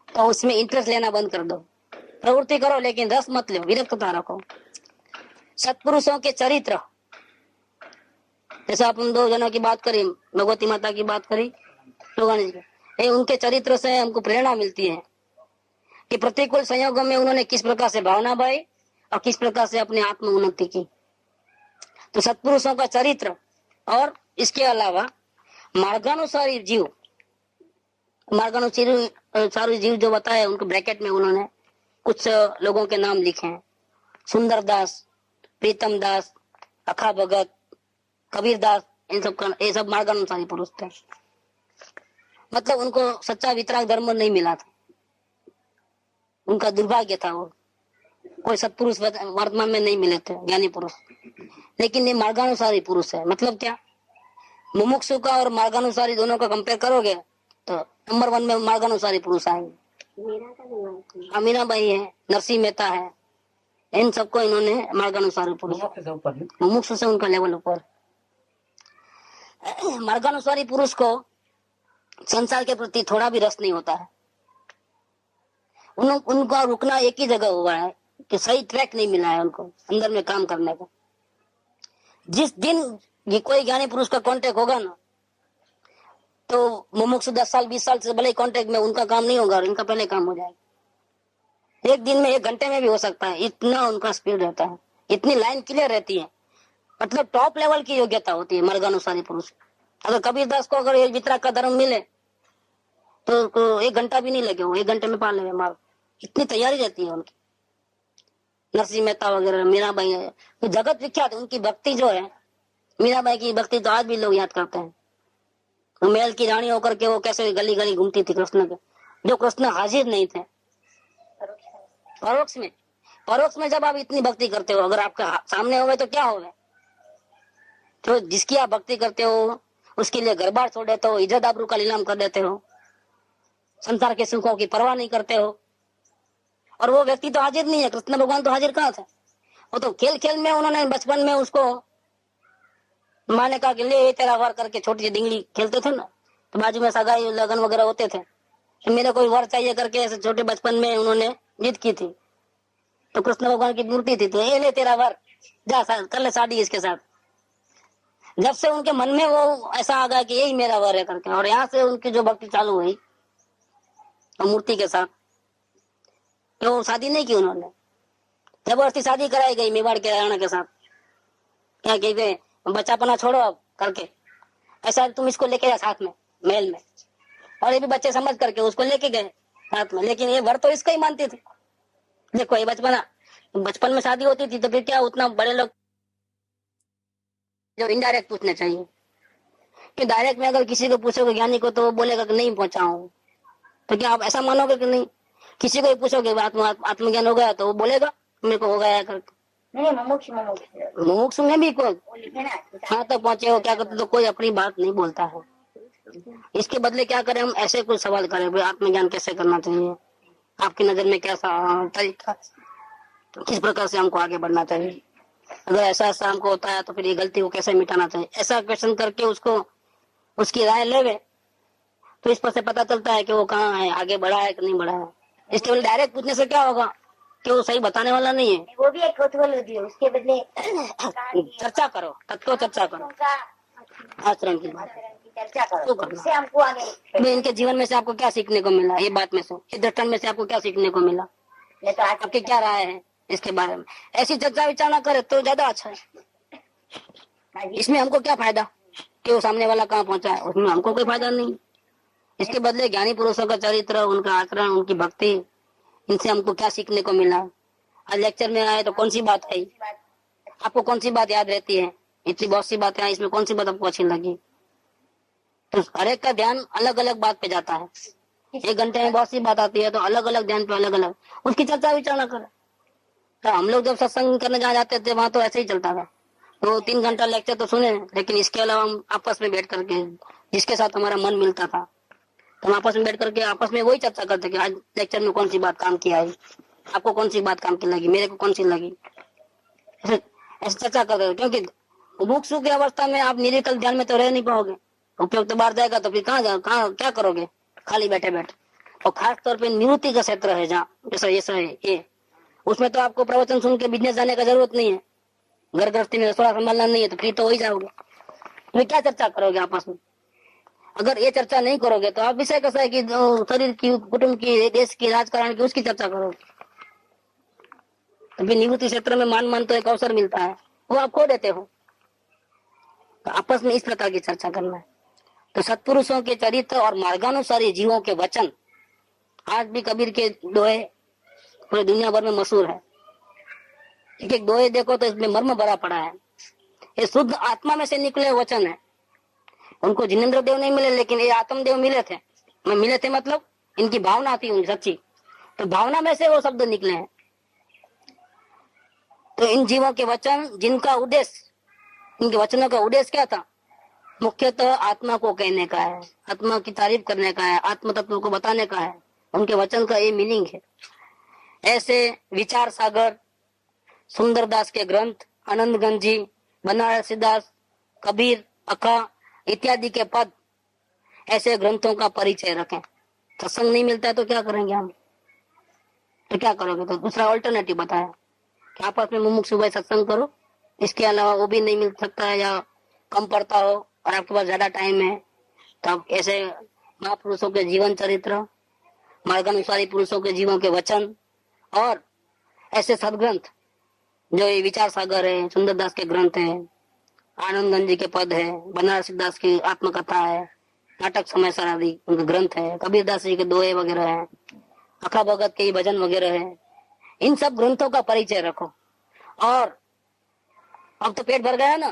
तो उसमें इंटरेस्ट लेना बंद कर दो। प्रवृत्ति करो लेकिन रस मत लो, विरक्तता रखो। सत्पुरुषों के चरित्र, जैसे अपन दो जनों की बात करी, भगवती माता की बात करी, भगवान जी की, ये उनके चरित्र से हमको प्रेरणा मिलती है कि प्रतिकूल संयोगों में उन्होंने किस प्रकार से भावना भाई और किस प्रकार से अपनी आत्म उन्नति की। तो सत्पुरुषों का चरित्र और इसके अलावा मार्गानुसारी जीव, मार्गानुसारी जीव जो बताए उनको ब्रैकेट में उन्होंने कुछ लोगों के नाम लिखे हैं। सुंदर दास, प्रीतम दास, अखा भगत, कबीर दास, इन सब का ये सब मार्गानुसारी पुरुष थे। मतलब उनको सच्चा वितराग धर्म नहीं मिला था, उनका दुर्भाग्य था। वो कोई सत्पुरुष वर्तमान में नहीं मिले थे ज्ञानी पुरुष, लेकिन ये मार्गानुसारी पुरुष है। मतलब क्या, मुमुक्षु का और मार्गानुसारी दोनों का कंपेयर करोगे तो नंबर 1 में मार्गानुसारी पुरुष आएंगे। अमीनाबाई है, नरसिंह मेहता है, इन सबको इन्होंने मार्गानुसारी पुरुष, मुमुक्षु से उनका लेवल ऊपर। मार्गानुसारी पुरुष को संसार के प्रति थोड़ा भी रस नहीं होता है। उनका रुकना एक ही जगह हुआ है कि सही ट्रैक नहीं मिला है उनको अंदर में काम करने का। जिस दिन ये कोई ज्ञानी पुरुष का कांटेक्ट होगा ना, तो मुमुक्षु 10 साल 20 साल से भले कांटेक्ट में, उनका काम नहीं होगा और इनका पहले काम हो जाएगा। एक दिन में, 1 घंटे में भी हो सकता है, इतना उनका स्पीड रहता है, इतनी लाइन क्लियर रहती है। मतलब टॉप लेवल की योग्यता होती है मार्गानुसारी पुरुष। अगर कबीरदास को अगर वितराग का धर्म मिले तो 1 घंटा भी नहीं लगे, वो 1 घंटे में पा लेंगे मार्ग, इतनी तैयारी रहती है उनकी। नरसिंह मेहता वगैरह, मीराबाई है, तो जगत विख्यात उनकी भक्ति जो है। मीराबाई की भक्ति तो आज भी लोग याद करते हैं। तो महल की रानी होकर के वो कैसे गली गली घूमती थी कृष्ण के, जो कृष्ण हाजिर नहीं थे। परोक्ष में जब आप इतनी भक्ति करते हो, अगर आपका सामने होवे तो क्या होवे, तो जिसकी आप भक्ति करते हो उसके लिए घर बार छोड़ देते हो, इज्जत आबरू का नीलाम कर देते हो, संसार के सुखों की परवाह नहीं करते हो। और वो व्यक्ति तो हाजिर नहीं है, कृष्ण भगवान तो हाजिर कहाँ थे। वो तो खेल खेल में उन्होंने बचपन में उसको माँ ने कहा कि ले तेरा वर करके छोटी सी डिंगली खेलते थे ना, तो बाजू में सगाई लगन वगैरह होते थे, तो मेरे कोई वर चाहिए करके ऐसे छोटे बचपन में उन्होंने जिद की थी। तो कृष्ण भगवान की मूर्ति थी, तो ये ले तेरा वर, जा कर ले शादी इसके साथ। जब से उनके मन में वो ऐसा आ गया कि यही मेरा वर है करके, और यहाँ से उनकी जो भक्ति चालू हुई मूर्ति के साथ, तो शादी नहीं की उन्होंने, जबरदस्ती शादी कराई गई मेवाड़ के राणा के साथ। क्या कहते, बच्चापना छोड़ो अब करके, ऐसा तुम इसको लेके जा साथ में महल में। और ये भी बच्चे समझ करके उसको लेके गए साथ में, लेकिन ये वर तो इसका ही मानती थी। देखो ये बचपन में शादी होती थी, तो फिर क्या उतना बड़े लोग जो इनडायरेक्ट पूछने चाहिए, कि डायरेक्ट में अगर किसी को पूछोगे ज्ञानी को तो वो बोलेगा कि नहीं पहुंचा हूं, तो क्या आप ऐसा मानोगे कि नहीं? किसी को ही पूछोगे आत्मज्ञान हो गया तो वो बोलेगा मेरे को हो गया करके। नहीं, मुमुक्षु में भी कोई हाँ तो पहुंचे हो क्या करते, तो कोई अपनी बात नहीं बोलता है। इसके बदले क्या करें हम, ऐसे कुछ सवाल करें, भाई आत्मज्ञान कैसे करना चाहिए, आपकी नजर में कैसा तरीका, किस प्रकार से हमको आगे बढ़ना चाहिए, अगर ऐसा ऐसा हमको होता है तो फिर ये गलती को कैसे मिटाना चाहिए, ऐसा क्वेश्चन करके उसको उसकी राय लेवे, तो इस पर से पता चलता है कि वो कहाँ है, आगे बढ़ा है कि नहीं बढ़ा है। इसके बदले डायरेक्ट पूछने से क्या होगा कि वो सही बताने वाला नहीं है। वो भी एक कौतूहल होती है, उसके बदले चर्चा करो, तत्व चर्चा करो, आचरण की बात चर्चा तो करो, करना। उससे हमको आगे भाई इनके जीवन में से आपको क्या सीखने को मिला, ये बात में से, इस दर्शन में से आपको क्या सीखने को मिला, नहीं तो आज आपकी क्या राय है इसके बारे में। ऐसी चर्चा विचार करे तो ज्यादा अच्छा है। इसमें हमको क्या फायदा कि वो सामने वाला कहाँ पहुंचा है, उसमें हमको कोई फायदा नहीं। इसके बदले ज्ञानी पुरुषों का चरित्र, उनका आचरण, उनकी भक्ति, इनसे हमको क्या सीखने को मिला। आज लेक्चर में आए तो कौन सी बात आई, आपको कौन सी बात याद रहती है, इतनी बहुत सी बातें आई, इसमें कौन सी बात आपको अच्छी लगी। तो हर एक का ध्यान अलग अलग बात पे जाता है। 1 घंटे में बहुत सी बात आती है, तो अलग अलग ध्यान पे अलग अलग उसकी चर्चा विचारणा करें। तो हम लोग जब सत्संग करने जहाँ जाते थे वहां तो ऐसे ही चलता था, तो 3 घंटा लेक्चर तो सुने, लेकिन इसके अलावा हम आपस में बैठ करके, जिसके साथ हमारा मन मिलता था, तो हम आपस में बैठ करके आपस में वही चर्चा करते कि आज लेक्चर में कौन सी बात काम की आई, आपको कौन सी बात काम की लगी, मेरे को कौन सी लगी, ऐसे चर्चा करते थे। क्योंकि मुमुक्षु की अवस्था में आप निरीकल ध्यान में तो रह नहीं पाओगे, उपयोग तो बाहर जाएगा तो फिर कहाँ क्या करोगे खाली बैठे बैठे। और खास तौर पे निवृत्ति का क्षेत्र है जहाँ जैसा ये, उसमें तो आपको प्रवचन सुन के बिजनेस जाने का जरूरत नहीं है, घर गृहस्थी में रसोड़ा संभालना नहीं है तो फ्री तो हो ही जाओगे। तो क्या चर्चा करोगे आपस में? अगर ये चर्चा नहीं करोगे तो आप विषय कैसा है कि जो शरीर की, कुटुंब की, देश की, राजकारण की, उसकी चर्चा करोगे। तो फिर निवृत्ति क्षेत्र में मान तो एक अवसर मिलता है, वो आप खो देते हो। तो आपस में इस प्रकार की चर्चा करना है। तो सत्पुरुषों के चरित्र और मार्गानुसारी जीवों के वचन आज भी कबीर के दोहे पूरी दुनिया भर में मशहूर है। एक एक दोहे देखो तो इसमें मर्म भरा पड़ा है। ये शुद्ध आत्मा में से निकले वचन है। उनको जिनेंद्र देव नहीं मिले, लेकिन ये आत्मदेव मिले थे। मिले थे मतलब इनकी भावना थी उनकी सच्ची, तो भावना में से वो शब्द निकले हैं। तो इन जीवों के वचन, जिनका उद्देश्य, इनके वचनों का उद्देश्य क्या था? मुख्यतः आत्मा को कहने का है, आत्मा की तारीफ करने का है, आत्म तत्व को बताने का है। उनके वचन का ये मीनिंग है। ऐसे विचार सागर, सुंदरदास के ग्रंथ, आनंदगंज जी, बनारसीदास, कबीर, अखा इत्यादि के पद, ऐसे ग्रंथों का परिचय रखें। सत्संग नहीं मिलता है तो क्या करेंगे हम? तो क्या करोगे? तो दूसरा ऑल्टरनेटिव बताया कि आपस में मुमुक्षु भाई सत्संग करो। इसके अलावा वो भी नहीं मिल सकता है या कम पड़ता हो और आपके पास ज्यादा टाइम है, तब ऐसे महापुरुषों के जीवन चरित्र, मार्गानुसारी पुरुषों के जीवों के वचन और ऐसे सदग्रंथ जो ये विचार सागर है, सुंदरदास के ग्रंथ है, आनंदगंज जी के पद है, बनारसीदास की आत्मकथा है, नाटक समय सर आदि उनके ग्रंथ है, कबीरदास जी के दोहे वगैरह है, अखा भगत के भजन वगैरह है। इन सब ग्रंथों का परिचय रखो। और अब तो पेट भर गया ना,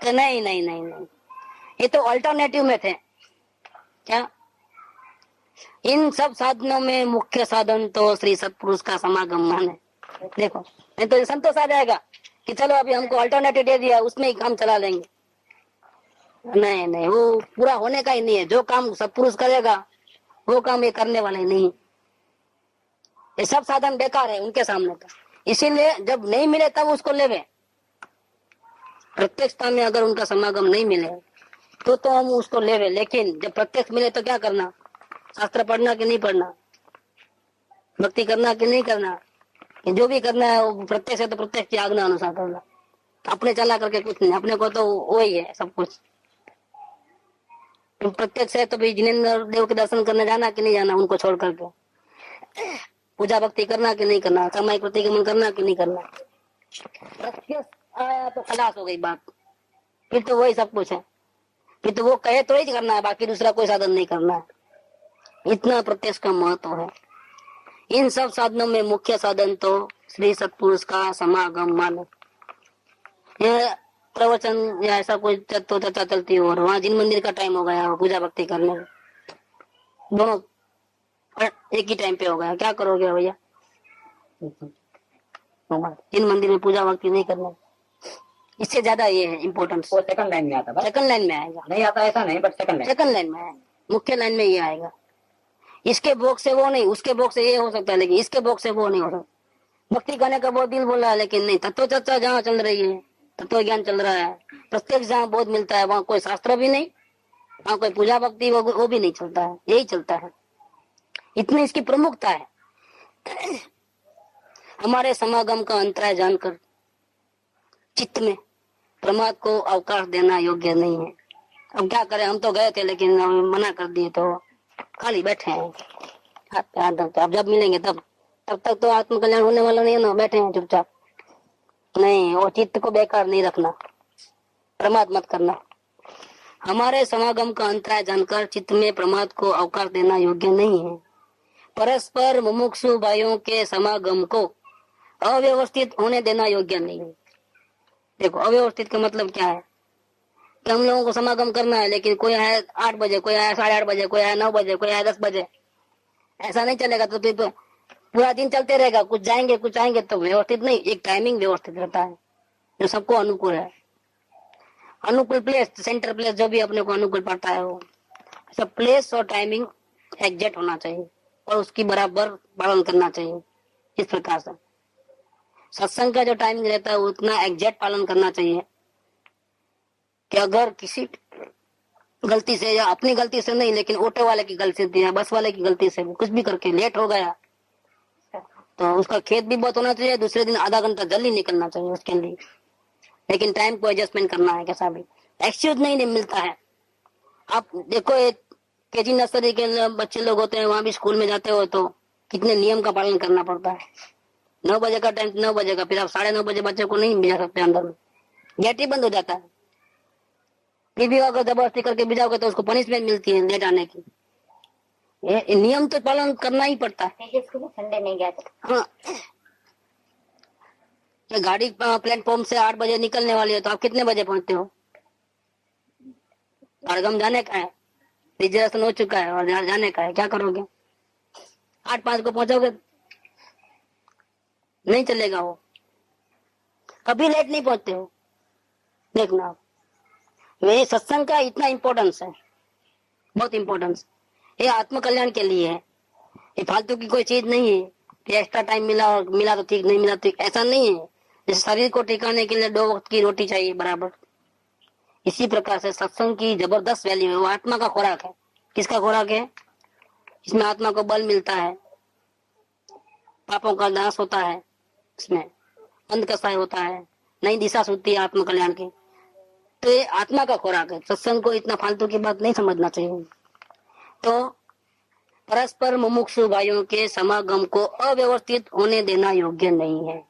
तो नहीं नहीं नहीं नहीं, ये तो अल्टरनेटिव में थे क्या? इन सब साधनों में मुख्य साधन तो श्री सतपुरुष का समागम माने। देखो, नहीं तो संतोष आ जाएगा कि चलो अभी हमको अल्टरनेटिव दे दिया, उसमें ही काम चला लेंगे। नहीं नहीं, वो पूरा होने का ही नहीं है। जो काम सतपुरुष करेगा वो काम ये करने वाले नहीं। ये सब साधन बेकार है उनके सामने तो। इसीलिए जब नहीं मिले तब उसको लेवे। प्रत्यक्षता में अगर उनका समागम नहीं मिले तो हम उसको लेवे, लेकिन जब प्रत्यक्ष मिले तो क्या करना? शास्त्र पढ़ना कि नहीं पढ़ना, भक्ति करना कि नहीं करना, जो भी करना है वो प्रत्यक्ष है तो प्रत्यक्ष की आज्ञा अनुसार करना। अपने चला करके कुछ नहीं, अपने को तो वही है सब कुछ। तो प्रत्यक्ष है तो भाई जिनेंद्र देव के दर्शन करने जाना कि नहीं जाना, उनको छोड़ करके पूजा भक्ति करना कि नहीं करना, सामायिक प्रतिगमन करना कि नहीं करना। प्रत्यक्ष आया तो खलास हो गई बात, फिर तो वही सब कुछ है। फिर तो वो कहे तो ही करना है, बाकी दूसरा कोई साधन नहीं करना है। इतना प्रत्यक्ष का महत्व है। इन सब साधनों में मुख्य साधन तो श्री सतपुरुष का समागम मानो। यह प्रवचन या ऐसा कोई तो चर्चा चलती हो और वहाँ जिन मंदिर का टाइम हो गया पूजा भक्ति करने, दोनों एक ही टाइम पे हो गया, क्या करोगे भैया? जिन मंदिर में पूजा भक्ति नहीं करना, इससे ज्यादा ये है इम्पोर्टेंस। वो सेकंड लाइन में आता है, सेकंड लाइन में आएगा। नहीं आता ऐसा नहीं, बट सेकंड लाइन में आएगा। मुख्य लाइन में ये आएगा। इसके भोग से वो नहीं, उसके भोग से ये हो सकता है, लेकिन इसके भोग से वो नहीं हो सकता। भक्ति करने का बहुत दिल बोल रहा है, लेकिन नहीं, तत्व चर्चा जहाँ चल रही है, तत्व ज्ञान चल रहा है, प्रत्यक्ष जहाँ बोध मिलता है, वहाँ कोई शास्त्र भी नहीं, वहाँ कोई पूजा भक्ति वो भी नहीं चलता है, यही चलता है। इतनी इसकी प्रमुखता है। हमारे समागम का अंतराय जानकर चित्त में प्रमाद को अवकाश देना योग्य नहीं है। अब क्या करें, हम तो गए थे लेकिन मना कर दिए तो खाली बैठे हैं हाथ पे हाथ धरते। अब जब मिलेंगे तब तक तो आत्मकल्याण होने वाला नहीं है ना, बैठे हैं चुपचाप। नहीं, वो चित्त को बेकार नहीं रखना, प्रमाद मत करना। हमारे समागम का अंतराय जानकर चित्त में प्रमाद को अवकाश देना योग्य नहीं है। परस्पर मुमुक्षु भाइयों के समागम को अव्यवस्थित होने देना योग्य नहीं है। देखो, अव्यवस्थित का मतलब क्या है कि हम लोगों को समागम करना है, लेकिन कोई आया 8 बजे, कोई आया 8:30 बजे, कोई आया 9 बजे, कोई आया 10 बजे, ऐसा नहीं चलेगा। तो फिर तो पूरा दिन चलते रहेगा, कुछ जाएंगे कुछ आएंगे, तो व्यवस्थित नहीं। एक टाइमिंग व्यवस्थित रहता है जो सबको अनुकूल है। अनुकूल प्लेस, सेंटर प्लेस, जो भी अपने को अनुकूल पड़ता है वो सब प्लेस और टाइमिंग एग्जैक्ट होना चाहिए और उसकी बराबर पालन करना चाहिए। इस प्रकार से सत्संग का जो टाइमिंग रहता है उतना एग्जैक्ट पालन करना चाहिए कि अगर किसी गलती से या अपनी गलती से नहीं, लेकिन ऑटो वाले की गलती से या बस वाले की गलती से कुछ भी करके लेट हो गया तो उसका खेत भी बहुत होना चाहिए। दूसरे दिन आधा घंटा जल्दी निकलना चाहिए उसके लिए, लेकिन टाइम को एडजस्टमेंट करना है कैसा भी। एक्सक्यूज नहीं मिलता है। आप देखो एक केजी नर्सरी के बच्चे लोग होते हैं, वहां भी स्कूल में जाते हो तो कितने नियम का पालन करना पड़ता है। 9 बजे का टाइम 9 बजे का, फिर आप 9:30 बजे बच्चे को नहीं भेजा सकते अंदर में, गेट ही बंद हो जाता है। फिर भी अगर जबरदस्ती करके भेजाओगे तो उसको पनिशमेंट मिलती है लेट आने की। ये नियम तो पालन करना ही पड़ता है। संडे नहीं गया था। हाँ, ये गाड़ी प्लेटफॉर्म से 8 बजे निकलने वाली है तो आप कितने बजे पहुंचते हो? अड़गम जाने का है, रिजर्वेशन हो चुका है और जाने का है, क्या करोगे? 8:05 को पहुंचोगे? नहीं चलेगा वो, कभी लेट नहीं पहुंचते हो। देखना आप, ये सत्संग का इतना इम्पोर्टेंस है, बहुत इम्पोर्टेंस। ये आत्म कल्याण के लिए है, ये फालतू की कोई चीज नहीं है कि एक्स्ट्रा टाइम मिला और मिला तो ठीक, नहीं मिला तो ठीक, ऐसा नहीं है। जैसे शरीर को टिकाने के लिए 2 वक्त की रोटी चाहिए बराबर, इसी प्रकार से सत्संग की जबरदस्त वैल्यू है। वो आत्मा का खुराक है। किसका खुराक है? इसमें आत्मा को बल मिलता है, पापों का नाश होता है, इसमें अंध कसाय होता है, नई दिशा सूझती है आत्म कल्याण की। तो ये आत्मा का खुराक है। सत्संग को इतना फालतू की बात नहीं समझना चाहिए। तो परस्पर मुमुक्षु भाइयों के समागम को अव्यवस्थित होने देना योग्य नहीं है।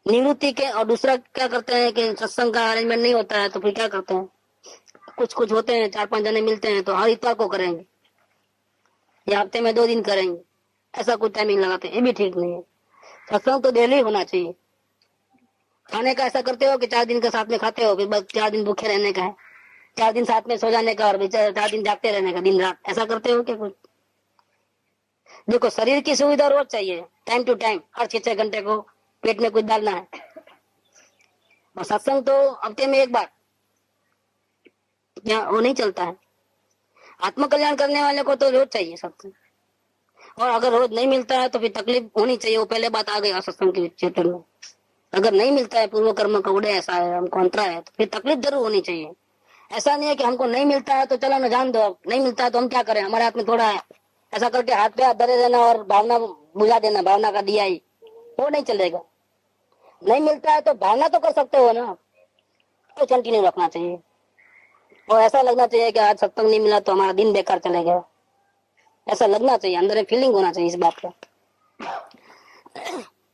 निवृत्ति के, और दूसरा क्या करते हैं कि सत्संग का अरेंजमेंट नहीं होता है तो फिर क्या करते हैं, कुछ कुछ होते हैं 4-5 जने मिलते हैं तो हर इतवार को करेंगे या हफ्ते में 2 दिन करेंगे, ऐसा कुछ टाइमिंग लगाते हैं, ये भी ठीक नहीं है। सत्संग तो डेली होना चाहिए। खाने का ऐसा करते हो कि 4 दिन का साथ में खाते हो, फिर बस 4 दिन भूखे रहने का है, 4 दिन साथ में सो जाने का और 4 दिन जागते रहने का, दिन रात, ऐसा करते हो क्या कुछ? देखो, शरीर की सुविधा रोज चाहिए, टाइम टू टाइम, हर 6-6 घंटे को पेट में कुछ डालना है। और सत्संग तो हफ्ते में 1 बार, क्या वो नहीं चलता है? आत्म कल्याण करने वाले को तो रोज चाहिए सत्संग, और अगर रोज नहीं मिलता है तो फिर तकलीफ होनी चाहिए। वो पहले बात आ गई सत्संग के क्षेत्र में। अगर नहीं मिलता है, पूर्व कर्म का उड़े ऐसा है, हमको अंतरा है, तो फिर तकलीफ जरूर होनी चाहिए। ऐसा नहीं है कि हमको नहीं मिलता है तो चलो ना जान दो, नहीं मिलता है तो हम क्या करें, हमारे हाथ में थोड़ा है, ऐसा करके हाथ पे हाथ धरे देना और भावना बुझा देना, भावना का दिया ही, वो नहीं चलेगा। नहीं मिलता है तो भावना तो कर सकते हो ना, तो कंटिन्यू रखना चाहिए। और ऐसा लगना चाहिए कि आज सत्संग नहीं मिला तो हमारा दिन बेकार चले गया, ऐसा लगना चाहिए, अंदर में फीलिंग होना चाहिए इस बात का।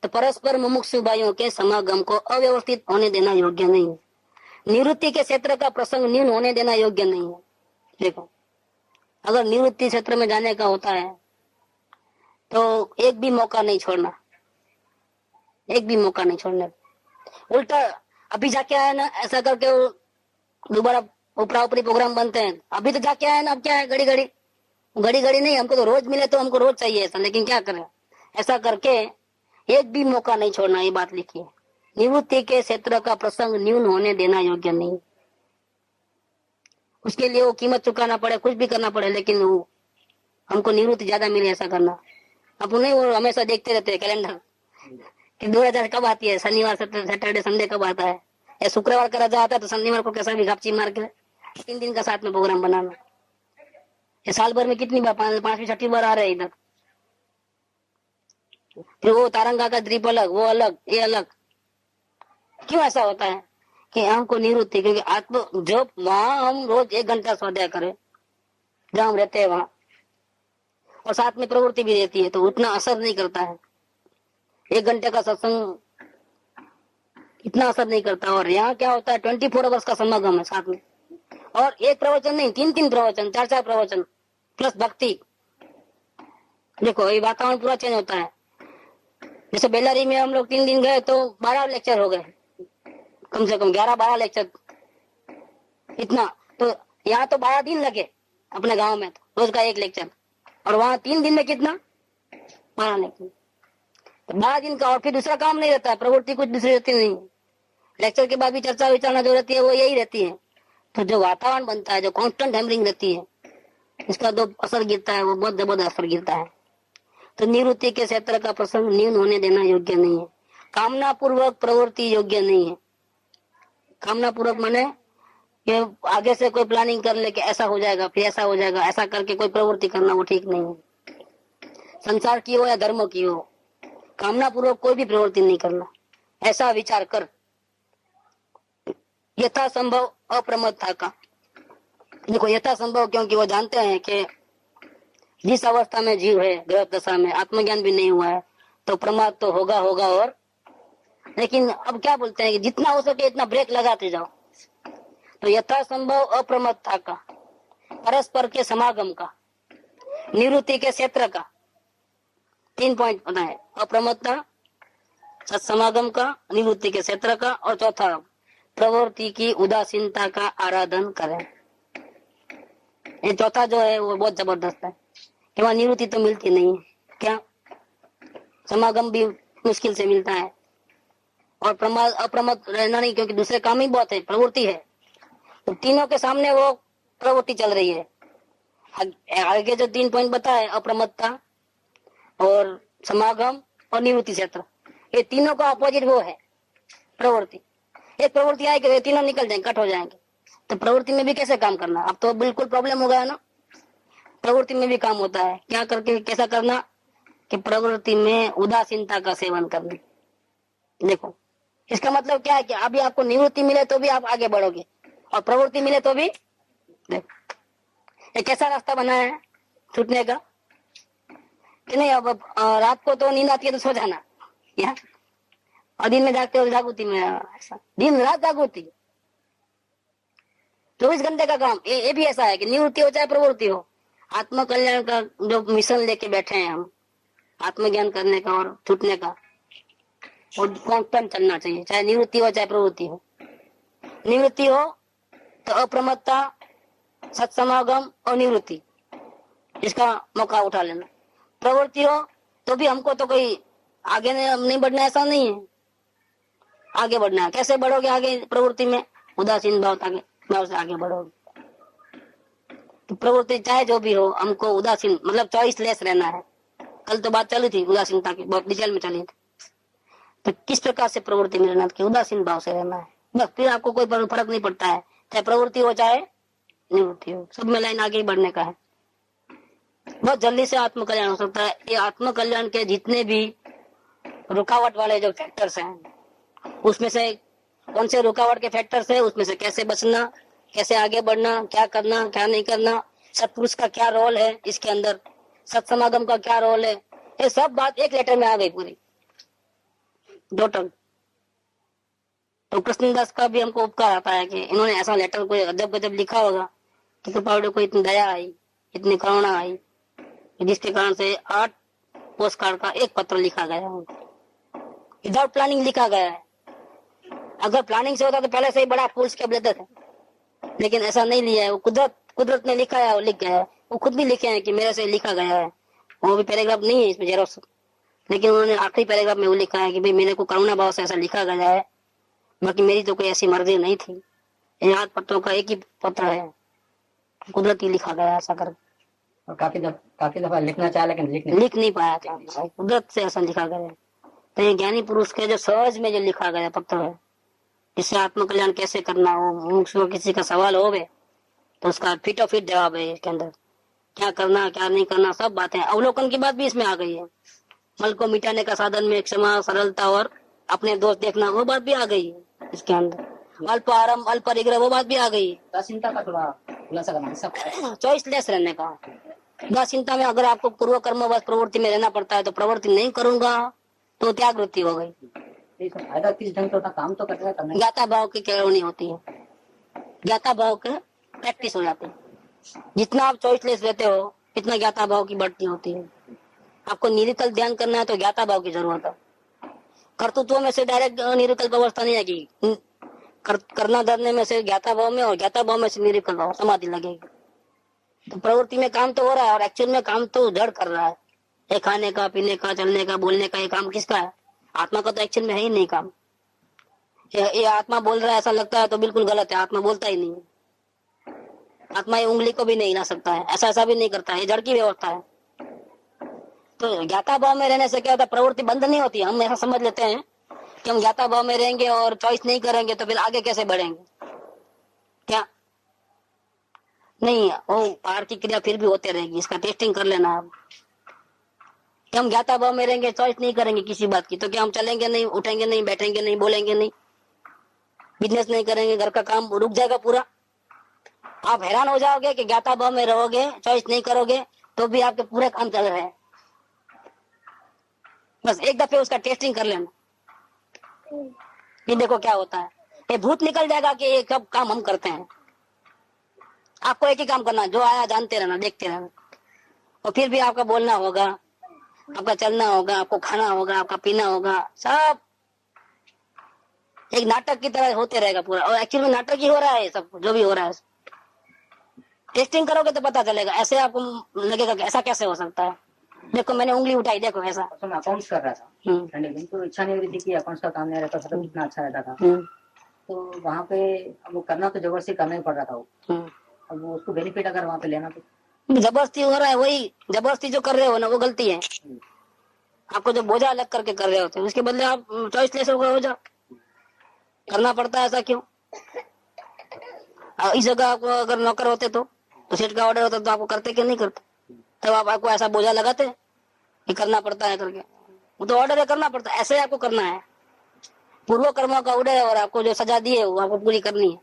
तो परस्पर मुमुक्षु भाइयों के समागम को अव्यवस्थित होने देना योग्य नहीं है। निवृत्ति के क्षेत्र का प्रसंग न्यून होने देना योग्य नहीं है। देखो, अगर निवृत्ति क्षेत्र में जाने का होता है तो एक भी मौका नहीं छोड़ना, एक भी मौका नहीं छोड़ना। उल्टा अभी जाके आया ना, ऐसा करके वो दोबारा ऊपरा ऊपरी प्रोग्राम बनते हैं। अभी तो जाके आया ना, अब क्या है, घड़ी घड़ी नहीं, हमको तो रोज मिले तो हमको रोज चाहिए ऐसा, लेकिन क्या करें, ऐसा करके एक भी मौका नहीं छोड़ना, ये बात लिखी है। निवृत्ति के क्षेत्र का प्रसंग न्यून होने देना योग्य नहीं। उसके लिए वो कीमत चुकाना पड़े, कुछ भी करना पड़े, लेकिन वो हमको निवृत्ति ज्यादा मिले ऐसा करना। अब नहीं, वो हमेशा देखते रहते हैं कैलेंडर कि 2000 कब आती है, शनिवार सैटरडे संडे कब आता है, या शुक्रवार का रजा आता है तो शनिवार को कैसा भी घापची मार के 3 दिन का साथ में प्रोग्राम बनाना। ये साल भर में कितनी बार, 5वीं 6वीं बार आ रहे हैं इधर। फिर वो तारंगा का ट्रिप अलग, वो अलग, ये अलग। क्यों ऐसा होता है कि हमको निवृत्ति, क्योंकि आत्म जो वहां हम रोज 1 घंटा स्वाध्याय करें जहाँ हम रहते हैं वहां, और साथ में प्रवृत्ति भी रहती है, तो उतना असर नहीं करता है। 1 घंटे का सत्संग इतना असर नहीं करता। और यहाँ क्या होता है, 24 आवर्स का समागम है साथ में, और 1 प्रवचन नहीं, 3-3 प्रवचन, 4-4 प्रवचन प्लस भक्ति। देखो, ये वातावरण पूरा चेंज होता है। जैसे बेलारी में हम लोग 3 दिन गए तो 12 लेक्चर हो गए, कम से कम 11-12 लेक्चर, इतना। तो यहाँ तो 12 दिन लगे अपने गांव में, तो रोज का 1 लेक्चर, और वहां 3 दिन में कितना, 12 लेक्चर। तो 12 दिन का, और फिर दूसरा काम नहीं रहता है, प्रवृत्ति कुछ दूसरी रहती नहीं। लेक्चर के बाद भी चर्चा विचारना जो रहती है वो यही रहती है। तो जो वातावरण बनता है, जो कांस्टेंट हैमरिंग रहती है, इसका जो असर गिरता है वो बहुत जबरदस्त असर गिरता है। तो निवृत्ति के क्षेत्र का प्रसंग न्यून होने देना योग्य नहीं है। कामना पूर्वक प्रवृत्ति योग्य नहीं है। कामना पूर्वक माने कि आगे से कोई प्लानिंग कर ले कि ऐसा हो जाएगा, फिर ऐसा हो जाएगा, ऐसा करके कोई प्रवृत्ति करना वो ठीक नहीं है। संसार की हो या धर्म की हो, कामना पूर्वक कोई भी प्रवृत्ति नहीं करना। ऐसा विचार कर यथा संभव अप्रमत्ता का। देखो यथा संभव, क्योंकि वो जानते हैं कि जिस अवस्था में जीव है, ग्रह दशा में, आत्मज्ञान भी नहीं हुआ है, तो प्रमाद तो होगा होगा। और लेकिन अब क्या बोलते हैं कि जितना हो सके इतना ब्रेक लगाते जाओ। तो यथा संभव अप्रमत्ता का, परस्पर के समागम का, निवृत्ति के क्षेत्र का, 3 पॉइंट बताए। अप्रमत्ता, सत्समागम का, निवृत्ति के क्षेत्र का, और चौथा प्रवृत्ति की उदासीनता का आराधन करें। ये चौथा जो है वो बहुत जबरदस्त है कि वहां निवृत्ति तो मिलती नहीं है, क्या समागम भी मुश्किल से मिलता है, और प्रमाद अप्रमत रहना नहीं, क्योंकि दूसरे काम ही बहुत है, प्रवृत्ति है। तो तीनों के सामने वो प्रवृत्ति चल रही है। आगे जो 3 पॉइंट बताए, अप्रमत्ता और समागम और निवृत्ति क्षेत्र, ये तीनों का अपोजिट वो है प्रवृत्ति। एक प्रवृत्ति आएगी तो तीनों निकल जाएंगे, कट हो जाएंगे। तो प्रवृत्ति में भी कैसे काम करना, अब तो बिल्कुल प्रॉब्लम हो गया ना। प्रवृत्ति में भी काम होता है, क्या करके कैसा करना कि प्रवृत्ति में उदासीनता का सेवन करना। देखो इसका मतलब क्या है कि अभी आपको निवृत्ति मिले तो भी आप आगे बढ़ोगे, और प्रवृत्ति मिले तो भी। देखो ये कैसा रास्ता बना है छूटने का कि नहीं। अब रात को तो नींद आती है तो सो जाना, या और दिन में जागते हो जागृति में, ऐसा दिन रात जागृति, 24 घंटे का काम। ये भी ऐसा है कि निवृत्ति हो चाहे प्रवृत्ति हो, आत्म कल्याण का जो मिशन लेके बैठे हैं हम, आत्मज्ञान करने का और छूटने का, और कांस्टेंट चलना चाहिए, चाहे निवृत्ति हो चाहे प्रवृत्ति हो। निवृत्ति हो तो अप्रमत्ता, सत्समागम और निवृत्ति, इसका मौका उठा लेना। प्रवृत्ति हो तो भी हमको तो कोई आगे नहीं बढ़ना, ऐसा नहीं है, आगे बढ़ना है। कैसे बढ़ोगे आगे प्रवृत्ति में? उदासीन भाव से आगे बढ़ोगे। तो प्रवृत्ति चाहे जो भी हो, हमको उदासीन मतलब चॉइस लेस रहना है। कल तो बात चली थी उदासीनता की, बहुत डिटेल में चली थी। तो किस प्रकार से प्रवृत्ति में रहना, उदासीन भाव से रहना है, बस। फिर आपको कोई फर्क नहीं पड़ता है, चाहे प्रवृत्ति हो चाहे निवृत्ति हो, सब में लाइन आगे ही बढ़ने का है। बहुत जल्दी से आत्म कल्याण हो सकता है। ये आत्म कल्याण के जितने भी रुकावट वाले जो फैक्टर्स हैं, उसमें से कौन से रुकावट के फैक्टर्स है, उसमें से कैसे बचना, कैसे आगे बढ़ना, क्या करना क्या नहीं करना, सत्पुरुष का क्या रोल है इसके अंदर, सत्समागम का क्या रोल है, ये सब बात एक लेटर में आ गई पूरी टोटल। तो कृष्णदास का भी हमको उपकार आता है कि इन्होंने ऐसा लेटर कोई अजब गजब लिखा होगा कि कृपालु को इतनी दया आई, इतनी करुणा आई, जिसके कारण से 8 पोस्ट कार्ड का एक पत्र लिखा गया है, विदाउट प्लानिंग लिखा गया है। अगर प्लानिंग से होता तो पहले से ही बड़ा फुल स्केप लेते थे, लेकिन ऐसा नहीं लिया है। वो कुदरत ने लिखा है, वो लिख गया है। वो खुद भी लिखे हैं कि मेरे से लिखा गया है, वो भी पैराग्राफ नहीं है इसमें जेरोक्स, लेकिन उन्होंने आखिरी पैराग्राफ में वो लिखा है कि भाई मेरे को करुणा भाव से ऐसा लिखा गया है, बाकी मेरी तो कोई ऐसी मर्जी नहीं थी। इन 8 पत्रों का एक ही पत्र है, कुदरती लिखा गया ऐसा कर। और काफी दफा लिखना चाहा लेकिन लिख नहीं पाया था, कुदरत से ऐसा लिखा गया है। तो ये ज्ञानी पुरुष के जो सहज में जो लिखा गया पत्र है, इससे आत्म कल्याण कैसे करना हो, किसी का सवाल हो तो उसका फिट और फिट जवाब है इसके अंदर। क्या करना क्या नहीं करना सब बातें, अवलोकन की बात भी इसमें आ गई है। मल को मिटाने का साधन में क्षमा, सरलता और अपने दोस्त देखना, वो बात भी आ गई है इसके अंदर। अल्प आरंभ अल्प परिग्रह, वो बात भी आ गई है। उदासीनता का थोड़ा खुलासा करना, सब चॉइस लेस रहने का। उदासीनता में अगर आपको पूर्व कर्म बस प्रवृत्ति में रहना पड़ता है, तो प्रवृत्ति नहीं करूंगा तो त्याग वृत्ति हो गई। फायदा किस ढंग से होता, काम तो करना। ज्ञाता भाव की केवनी होती है, ज्ञाता भाव के प्रैक्टिस हो जाती है। जितना आप चॉइसलेस रहते हो इतना ज्ञाता भाव की बढ़ती होती है। आपको निरिकल ध्यान करना है तो ज्ञाता भाव की जरूरत है। कर्तृत्व में से डायरेक्ट निरिकल्प अवस्था नहीं आएगी, करना धरने में से ज्ञाता भाव में, और ज्ञाता भाव में से निरिकल्प भाव, समाधि लगेगी। तो प्रवृत्ति में काम तो हो रहा है और एक्चुअल में काम तो जड़ कर रहा है। ये खाने का, पीने का, चलने का, बोलने का, ये काम किसका है? आत्मा का तो एक्चुअल में है ही नहीं काम। ये आत्मा बोल रहा है ऐसा लगता है तो बिल्कुल गलत है, आत्मा बोलता ही नहीं है। आत्मा ये उंगली को भी नहीं हिला सकता है, ऐसा भी नहीं करता है, ये जड़ की व्यवस्था है। तो ज्ञाता भाव में रहने से क्या होता है, प्रवृत्ति बंद नहीं होती। हम ऐसा समझ लेते हैं कि हम ज्ञाता भाव में रहेंगे और चॉइस नहीं करेंगे तो फिर आगे कैसे बढ़ेंगे, क्या नहीं। वो पार की क्रिया फिर भी होते रहेगी, इसका टेस्टिंग कर लेना आप। कि हम ज्ञाता भाव में रहेंगे, चॉइस नहीं करेंगे किसी बात की, तो क्या हम चलेंगे नहीं, उठेंगे नहीं, बैठेंगे नहीं, बोलेंगे नहीं, बिजनेस नहीं करेंगे, घर का काम रुक जाएगा पूरा। आप हैरान हो जाओगे कि ज्ञाता भाव में रहोगे, चॉइस नहीं करोगे तो भी आपके पूरे काम चल रहे हैं। बस एक दफे उसका टेस्टिंग कर लेना, ये देखो क्या होता है। ये भूत निकल जाएगा कि ये सब काम हम करते हैं। आपको एक ही काम करना, जो आया जानते रहना, देखते रहना, और फिर भी आपका बोलना होगा, आपका चलना होगा, आपको खाना होगा, आपका पीना होगा, सब एक नाटक की तरह होते रहेगा पूरा। और एक्चुअली में नाटक ही हो रहा है सब, जो भी हो रहा है। टेस्टिंग करोगे तो पता चलेगा। ऐसे आपको लगेगा कि ऐसा कैसे हो सकता है। देखो मैंने उंगली उठाई, देखो ऐसा। तो मैं अकाउंट्स कर रहा था संडे दिन, तो इच्छा नहीं हो रही थी कि अकाउंट्स का काम नहीं रहता था, तो कितना अच्छा रहता था। तो वहाँ पे अब वो करना तो जबरदस्ती करना ही पड़ रहा था वो। अब वो उसको बेनिफिट अगर वहाँ पे लेना तो जबरदस्ती हो रहा है, वही जबरदस्ती जो कर रहे हो ना वो गलती है। आपको जो बोझा अलग करके कर रहे होते हैं, उसके बदले आप चॉइसलेस हो जाओ। करना पड़ता है ऐसा क्यों? इस जगह आपको अगर नौकर होते तो सेठ का ऑर्डर होता तो आपको करते क्यों नहीं करते? तब आप आपको ऐसा बोझा लगाते कि करना पड़ता है करके। वो तो ऑर्डर है, करना पड़ता है, ऐसे आपको करना है। पूर्व कर्मों का उदय और आपको जो सजा दी है वो आपको पूरी करनी है।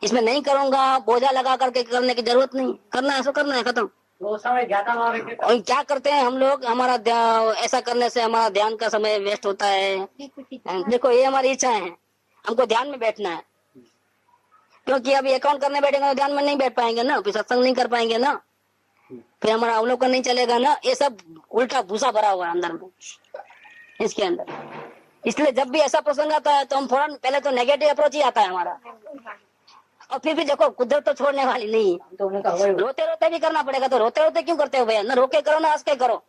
इसमें नहीं करूंगा बोझा लगा करके करने की जरूरत नहीं, करना है सो करना है, खत्म। वो समय ज्ञाता भाव है। और क्या करते हैं हम लोग, हमारा ऐसा करने से हमारा ध्यान का समय वेस्ट होता है। देखो ये हमारी इच्छाएं हैं, हमको ध्यान में बैठना है। क्योंकि अभी अकाउंट करने बैठेंगे तो ध्यान में नहीं बैठ पाएंगे ना, फिर सत्संग नहीं कर पाएंगे ना, फिर हमारा अवलोकन नहीं चलेगा ना। ये सब उल्टा भूसा भरा हुआ है अंदर में, इसके अंदर। इसलिए जब भी ऐसा प्रसंग आता है तो हम फौरन पहले तो नेगेटिव अप्रोच ही आता है हमारा। और फिर भी देखो कुदरत तो छोड़ने वाली नहीं है, तो उन्हें कहा रोते रोते भी करना पड़ेगा। तो रोते रोते क्यों करते हो भैया? ना रोके करो ना हंस के करो,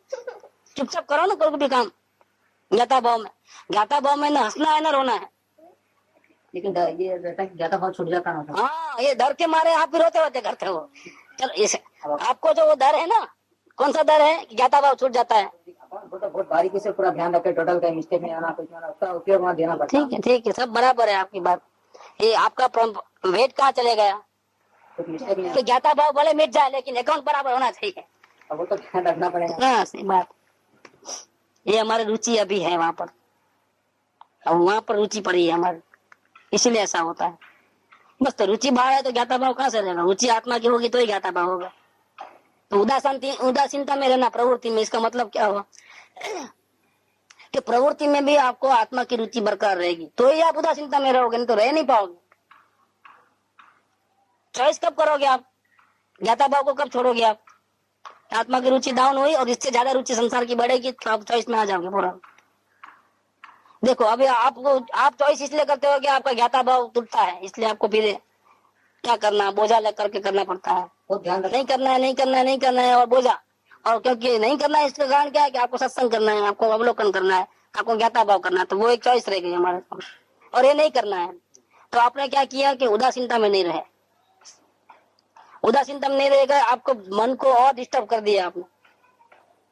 चुपचाप करो ना कोई भी काम। ज्ञाता भाव में ना हंसना है ना रोना है। लेकिन ये रहता है कि ज्ञाता भाव छूट जाता है। हाँ, ये डर के मारे आप भी रोते रोते करते हो। चलो इसे आपको जो वो डर है ना, कौन सा डर है कि ज्ञाता भाव छूट जाता है? बहुत बारीकी से पूरा ध्यान रखे, टोटल का मिस्टेक नहीं आना, कुछ नहीं, उसका उपयोग वहाँ देना पड़ता है। ठीक है, सब बराबर है आपकी बात। ये आपका वेट कहाँ चले गया? कुछ मिस्टेक नहीं तो ज्ञाता भाव भले मिट जाए लेकिन अकाउंट बराबर होना चाहिए। अब वो तो ध्यान रखना पड़ेगा। हाँ सही बात। ये हमारी रुचि अभी है वहां पर, और वहां पर रुचि पड़ी है हमारी, इसीलिए ऐसा होता है। बस तो रुचि भाव है तो ज्ञाता भाव कहाँ से रहेगा? रुचि आत्मा की होगी तो ही ज्ञाता भाव होगा। तो उदासीनता में रहना प्रवृत्ति में, इसका मतलब क्या हुआ कि प्रवृत्ति में भी आपको आत्मा की रुचि बरकरार रहेगी तो ही आप उदासीनता में रहोगे, नहीं तो रह नहीं पाओगे। चॉइस कब करोगे आप? ज्ञाता भाव को कब छोड़ोगे आप? आत्मा की रुचि डाउन हुई और इससे ज्यादा रुचि संसार की बढ़ेगी तो आप चॉइस में आ जाओगे पूरा। देखो अभी आप चॉइस इसलिए करते हो कि आपका ज्ञाता भाव टूटता है, इसलिए आपको फिर क्या करना, बोझा लग करके करना पड़ता है। नहीं करना है और बोझा। और क्योंकि नहीं करना है इसका कारण क्या है कि आपको सत्संग करना है, आपको अवलोकन करना है, आपको ज्ञाता भाव करना है, तो वो एक चॉइस रह गई हमारे सामने। और ये नहीं करना है तो आपने क्या किया कि उदासीनता में नहीं रहे। उदासीनता में नहीं रहेगा, आपको मन को और डिस्टर्ब कर दिया आपने,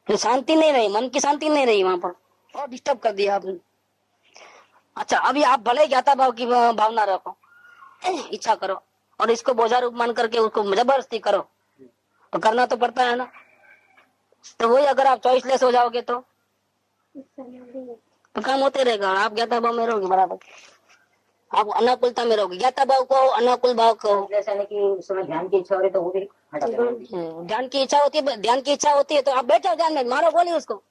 तो शांति नहीं रही, मन की शांति नहीं रही वहां पर, और डिस्टर्ब कर दिया आपने। अच्छा अभी आप भले ज्ञाता भाव की भावना रखो, इच्छा करो, और इसको बोझा रूप मान करके उसको जबरदस्ती करो, तो करना तो पड़ता है ना। तो वही अगर आप चॉइसलेस हो जाओगे तो काम होते रहेगा और आप ज्ञाता भाव में रहोगे बराबर। आप अनुकूलता में रहोगे, ज्ञाता भाव को अनुकूल भाव को। जैसा है कि उस समय ध्यान की इच्छा हो रही तो वो भी हटा देना। ध्यान की इच्छा होती है तो आप बैठो ध्यान में, मारो गोली उसको।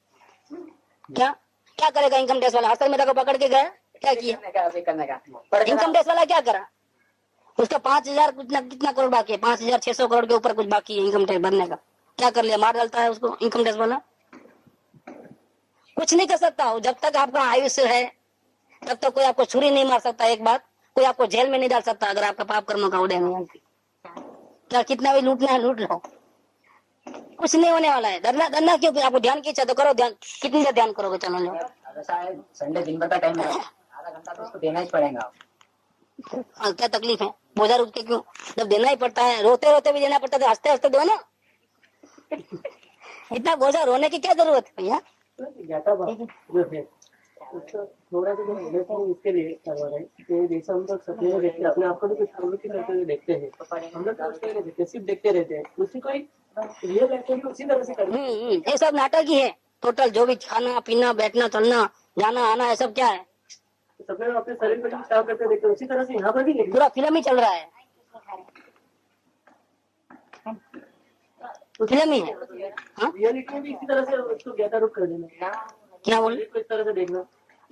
क्या करेगा इनकम टैक्स वाला? हाथ में को पकड़ के गया, क्या किया? इनकम टैक्स वाला क्या करा? उसका 5,000 कितना करोड़ बाकी है, 5,600 करोड़ के ऊपर कुछ बाकी है इनकम टैक्स भरने का। क्या कर लिया? मार डालता है उसको इनकम टैक्स वाला। कुछ नहीं कर सकता हो जब तक आपका आयुष्य है, तब तक कोई आपको छुरी नहीं मार सकता। एक बात, कोई आपको जेल में नहीं डाल सकता अगर आपका पाप कर्मों का उदय नहीं है। क्या कितना भी लूटना है लूट लो, कुछ नहीं होने वाला है। डरना क्यों? आपको ध्यान की इच्छा तो करो, ध्यान कितनी देर ध्यान करोगे? चलो लो, संडे दिन भर का टाइम है, आधा घंटा तो उसको देना ही पड़ेगा। क्या तकलीफ है? बोझा रूप के क्यों? जब देना ही पड़ता है, रोते रोते भी देना पड़ता है तो हंसते हंसते दो ना। इतना बोझा रोने की क्या जरूरत है भैया? थोड़ा तो इसके लिए करवा रहे हैं, जैसे हम लोग सपने में देखते हैं, अपने आप को भी कुछ प्रवृत्ति करते हुए देखते हैं, हम लोग सोचते नहीं देखते, सिर्फ देखते रहते हैं। उसी को रियल लाइफ में भी उसी तरह से करते हैं। ये सब नाटक ही है टोटल। जो भी खाना पीना बैठना चलना जाना आना, ये सब क्या है? सपने में अपने शरीर पर जो काम करते देखते हैं, उसी तरह से यहाँ पर भी देखते पूरा फिल्म ही चल रहा है, फिल्म ही है। हाँ? रियलिटी में भी इसी तरह से उसको ज्ञाता रूप कर देना, क्या बोल शरीर को इस तरह से देखना।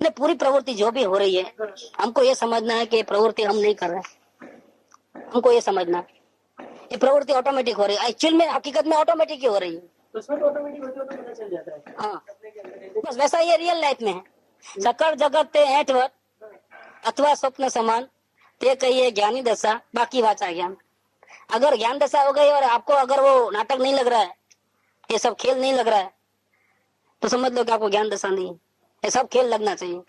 नहीं, पूरी प्रवृत्ति जो भी हो रही है, हमको ये समझना है कि ये प्रवृत्ति हम नहीं कर रहे हैं। हमको ये समझना है ये प्रवृत्ति ऑटोमेटिक हो रही है, एक्चुअल में हकीकत में ऑटोमेटिक ही हो रही है। तो उसमें तो ऑटोमेटिक होते होते पता चल जाता है हाँ, अपने के अंदर ऐसे। बस वैसा ये रियल लाइफ में है। सकल जगत ते ऐठवत अथवा स्वप्न समान ते कहिए ज्ञानी दशा, बाकी वाचा ज्ञान। अगर ज्ञान दशा हो गई और आपको अगर वो नाटक नहीं लग रहा है, ये सब खेल नहीं लग रहा है, तो समझ लो कि आपको ज्ञान दशा नहीं है। ये सब खेल लगना चाहिए।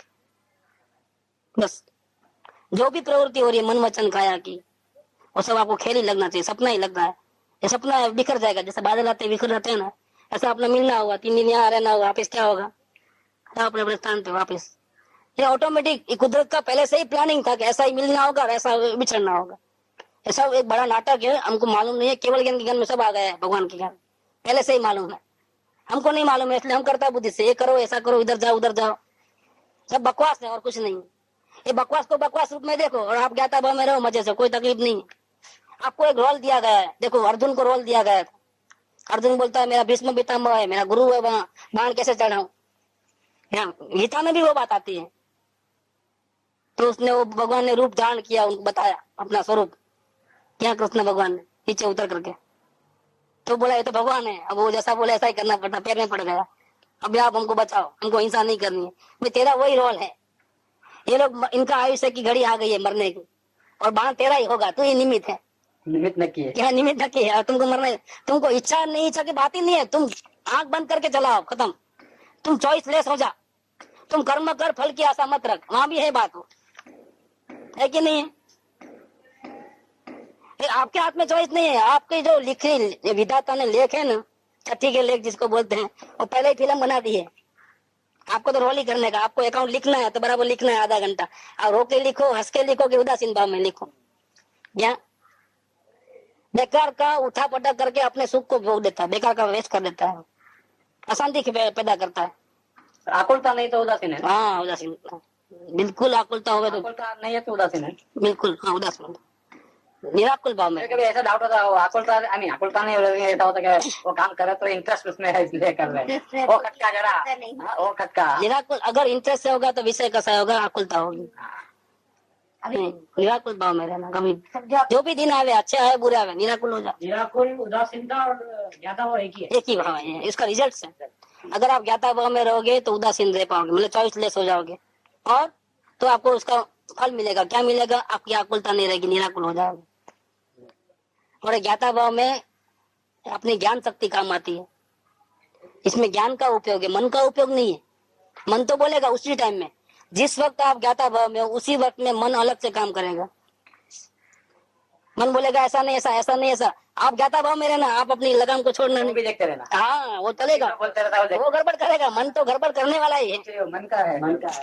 बस जो भी प्रवृत्ति हो रही है मन वचन काया की, वो सब आपको खेल ही लगना चाहिए, सपना ही लगना है। ये सपना बिखर जाएगा, जैसे बादल आते बिखर जाते हैं ना, ऐसा अपना मिलना होगा, 3 दिन यहाँ रहना होगा, वापिस क्या होगा, अपने अपने स्थान पे वापिस। ये ऑटोमेटिक कुदरत का पहले से ही प्लानिंग था कि ऐसा ही मिलना होगा और ऐसा बिछड़ना होगा। ये सब एक बड़ा नाटक है, हमको मालूम नहीं है। केवल ज्ञान के ज्ञान में सब आ गया है, भगवान के ज्ञान पहले से ही मालूम है, हमको नहीं मालूम है, इसलिए हम करता बुद्धि से ये करो ऐसा करो, इधर जाओ उधर जाओ, सब बकवास है और कुछ नहीं। ये बकवास को बकवास रूप में देखो और आप ज्ञाता भाव में रहो मजे से, कोई तकलीफ नहीं है। आपको एक रोल दिया गया है, देखो अर्जुन को रोल दिया गया है। अर्जुन बोलता है मेरा भीष्म पितामह है, मेरा गुरु है, वहां बाण कैसे चढ़ाऊं। गीता में भी वो बात आती है। तो उसने वो भगवान ने रूप धारण किया, उनको बताया अपना स्वरूप क्या कृष्ण भगवान ने नीचे उतर करके। तो बोला ये तो भगवान है, अब वो जैसा बोले ऐसा ही करना पड़ता, पैर में पड़ गया। अब आप हमको बचाओ, हमको हिंसा नहीं करनी है। भाई तेरा वही रोल है। ये लोग इनका आयुष्य की घड़ी आ गई है मरने की, और बाण तेरा ही होगा, तू ही निमित्त है। निमित्त नक्की है, क्या निमित्त नक्की है, तुमको मरना है। तुमको इच्छा नहीं, इच्छा की बात ही नहीं है। तुम आंख बंद करके चलाओ, खत्म। तुम चॉइस लेस हो जा, तुम कर्म कर फल की आशा मत रख, वहां भी है बात, हो है कि नहीं है। आपके हाथ में चॉइस नहीं है। आपकी जो लिखी विधाता ने लेख है ना, छठी के लेख जिसको बोलते हैं, वो पहले ही फिल्म बना दी है। आपको तो रोल ही करने का, आपको अकाउंट लिखना है तो बराबर लिखना है आधा घंटा। और रो के लिखो, हंस के लिखो कि उदासीन भाव में लिखो। क्या बेकार का उठा पटक करके अपने सुख को भोग देता है, बेकार का वेस्ट कर देता है, अशांति पैदा करता है। आकुलता नहीं तो उदासीन है। हाँ उदासीन, बिल्कुल आकुलता होगा तो आकुलता नहीं है तो उदासीन है, बिल्कुल। हाँ उदासीन, निराकुल भाव में। कभी ऐसा डाउट होता है आकुलता, आकुलता नहीं ऐसा होता है वो काम कर रहे तो इंटरेस्ट उसमें है इसलिए कर रहे हैं, वो खटका जरा, वो खटका। निराकुल अगर इंटरेस्ट से होगा तो विषय कैसा होगा, आकुलता होगी। निराकुल भाव में रहना, कभी जो भी दिन आवे, अच्छे आए बुरे आवे, निराकुल हो जाओ। निराकुल, उदासीनता और ज्ञाता भाव एक ही है। एक ही भाव है, इसका रिजल्ट है। अगर आप ज्ञाता भाव में रहोगे तो उदासीन रह पाओगे, मतलब चॉइस लेस हो जाओगे, और तो आपको उसका फल मिलेगा। क्या मिलेगा, आपकी आकुलता नहीं रहेगी, निराकुल हो जाओगे। और ज्ञाता भाव में अपनी ज्ञान शक्ति काम आती है। इसमें ज्ञान का उपयोग है, मन का उपयोग नहीं है। मन तो बोलेगा उसी टाइम में, जिस वक्त आप ज्ञाता भाव में हो उसी वक्त में मन अलग से काम करेगा। मन बोलेगा ऐसा नहीं ऐसा, ऐसा नहीं ऐसा। आप ज्ञाता भाव में रहना, आप अपनी लगाम को छोड़ना नहीं, भी देखते रहना। हाँ वो चलेगा, बोलते रहता है वो गड़बड़ करेगा। मन तो गड़बड़ करने वाला ही है। मन का है, मन का है।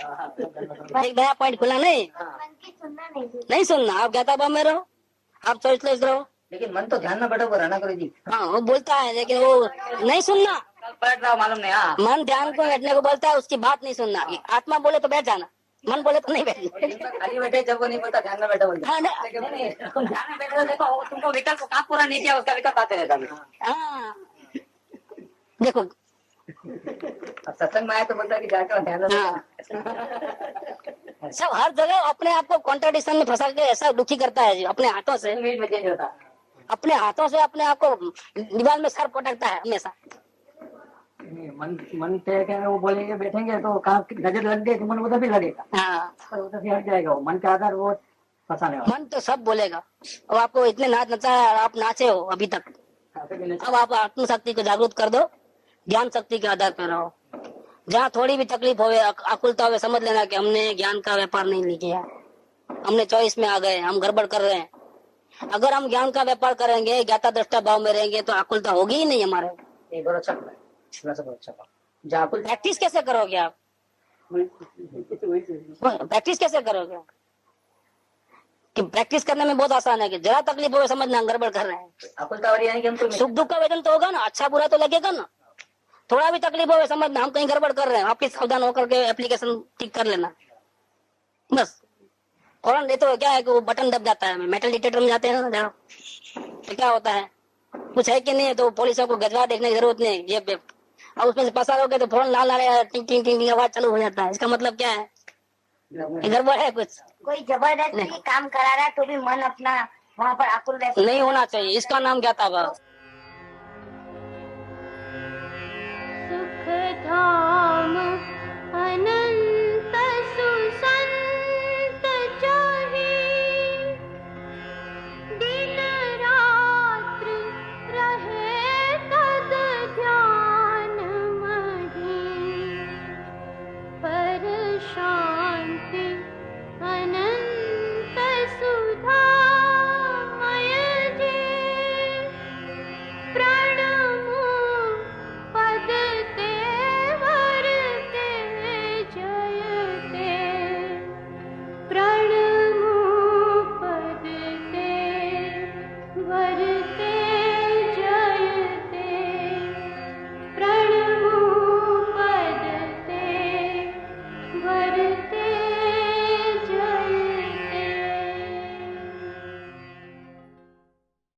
एक नया पॉइंट खुला नहीं, नहीं सुनना। आप ज्ञाता भाव में रहो, आप चॉइसलेस रहो। लेकिन मन तो ध्यान में बैठा हुआ रहना करो जी। हाँ वो बोलता है, लेकिन वो नहीं सुनना। कल बैठ रहा मालूम नहीं। हाँ, मन ध्यान को बैठने को बोलता है, उसकी बात नहीं सुनना। आत्मा बोले तो बैठ जाना, मन बोले तो नहीं बैठना। खाली बैठे जब वो नहीं बोलता ध्यान में बैठा बोलता। हाँ, नहीं, तुम ध्यान में बैठे हो, देखो तुमको विकल्प काम पूरा नहीं किया, उसका विकल्प आते रहता। हाँ देखो, अब सत्संग में आए तो बोलता है कि जाकर ध्यान में। हाँ सब हर जगह अपने आप को कॉन्ट्रडिक्शन में फंसा के ऐसा दुखी करता है जी, अपने हाथों से। मिनट में चेंज होता है। अपने हाथों से अपने आप को दीवार में सर पटकता है हमेशा। मन पे क्या है, वो बोलेंगे बैठेंगे तो कहाँ नजर लग गई तो मन उधर भी लगेगा, हाँ उधर भी हट जाएगा। वो मन के आधार वो फंसाने वाला। मन तो सब बोलेगा। और आपको इतने नाच नचाया और आप नाचे हो अभी तक, अब आप आत्मशक्ति को जागरूक कर दो, ज्ञान शक्ति के आधार पर रहो। जहाँ थोड़ी भी तकलीफ होवे, आकुलता होवे, समझ लेना कि हमने ज्ञान का व्यापार नहीं किया, हमने चॉइस में आ गए, हम गड़बड़ कर रहे हैं। अगर हम ज्ञान का व्यापार करेंगे, ज्ञाता दृष्टा भाव में रहेंगे, तो आकुलता होगी ही नहीं हमारे। बहुत अच्छा जाकुल। प्रैक्टिस कैसे करोगे आप, प्रैक्टिस कैसे करोगे कि प्रैक्टिस करने में बहुत आसान है कि जरा तकलीफ हो समझना हम गड़बड़ कर रहे हैं। आकुलता वाली यानी कि हमको सुख दुख का वेदन तो होगा ना, अच्छा बुरा तो लगेगा ना। थोड़ा भी तकलीफ हो समझना हम कहीं गड़बड़ कर रहे हैं, वापिस सावधान होकर के एप्लीकेशन ठीक कर लेना। बस फौरन नहीं तो क्या है कि वो बटन दब जाता है। मेटल डिटेक्टर में जाते हैं ना जरा, तो क्या होता है कुछ है कि नहीं है, तो पुलिसों को गजवा देखने की जरूरत नहीं जेब पे, और उसमें से पसार हो गए तो फौरन लाल लाल टिंग टिंग टिंग आवाज चालू हो जाता है। इसका मतलब क्या है, गड़बड़ है कुछ, कोई जबरदस्ती काम करा रहा है तो भी मन अपना वहाँ पर आकुल रहता नहीं होना चाहिए। इसका नाम ज्ञाता भाव। सुख धाम अनंत सुसंत चाहि, दिन रात्र रहे तद ध्यान महि, पर शांति अनंत सुधा मय जे, प्रणमो पद तेवर के जयते, प्रणमो पद तेवर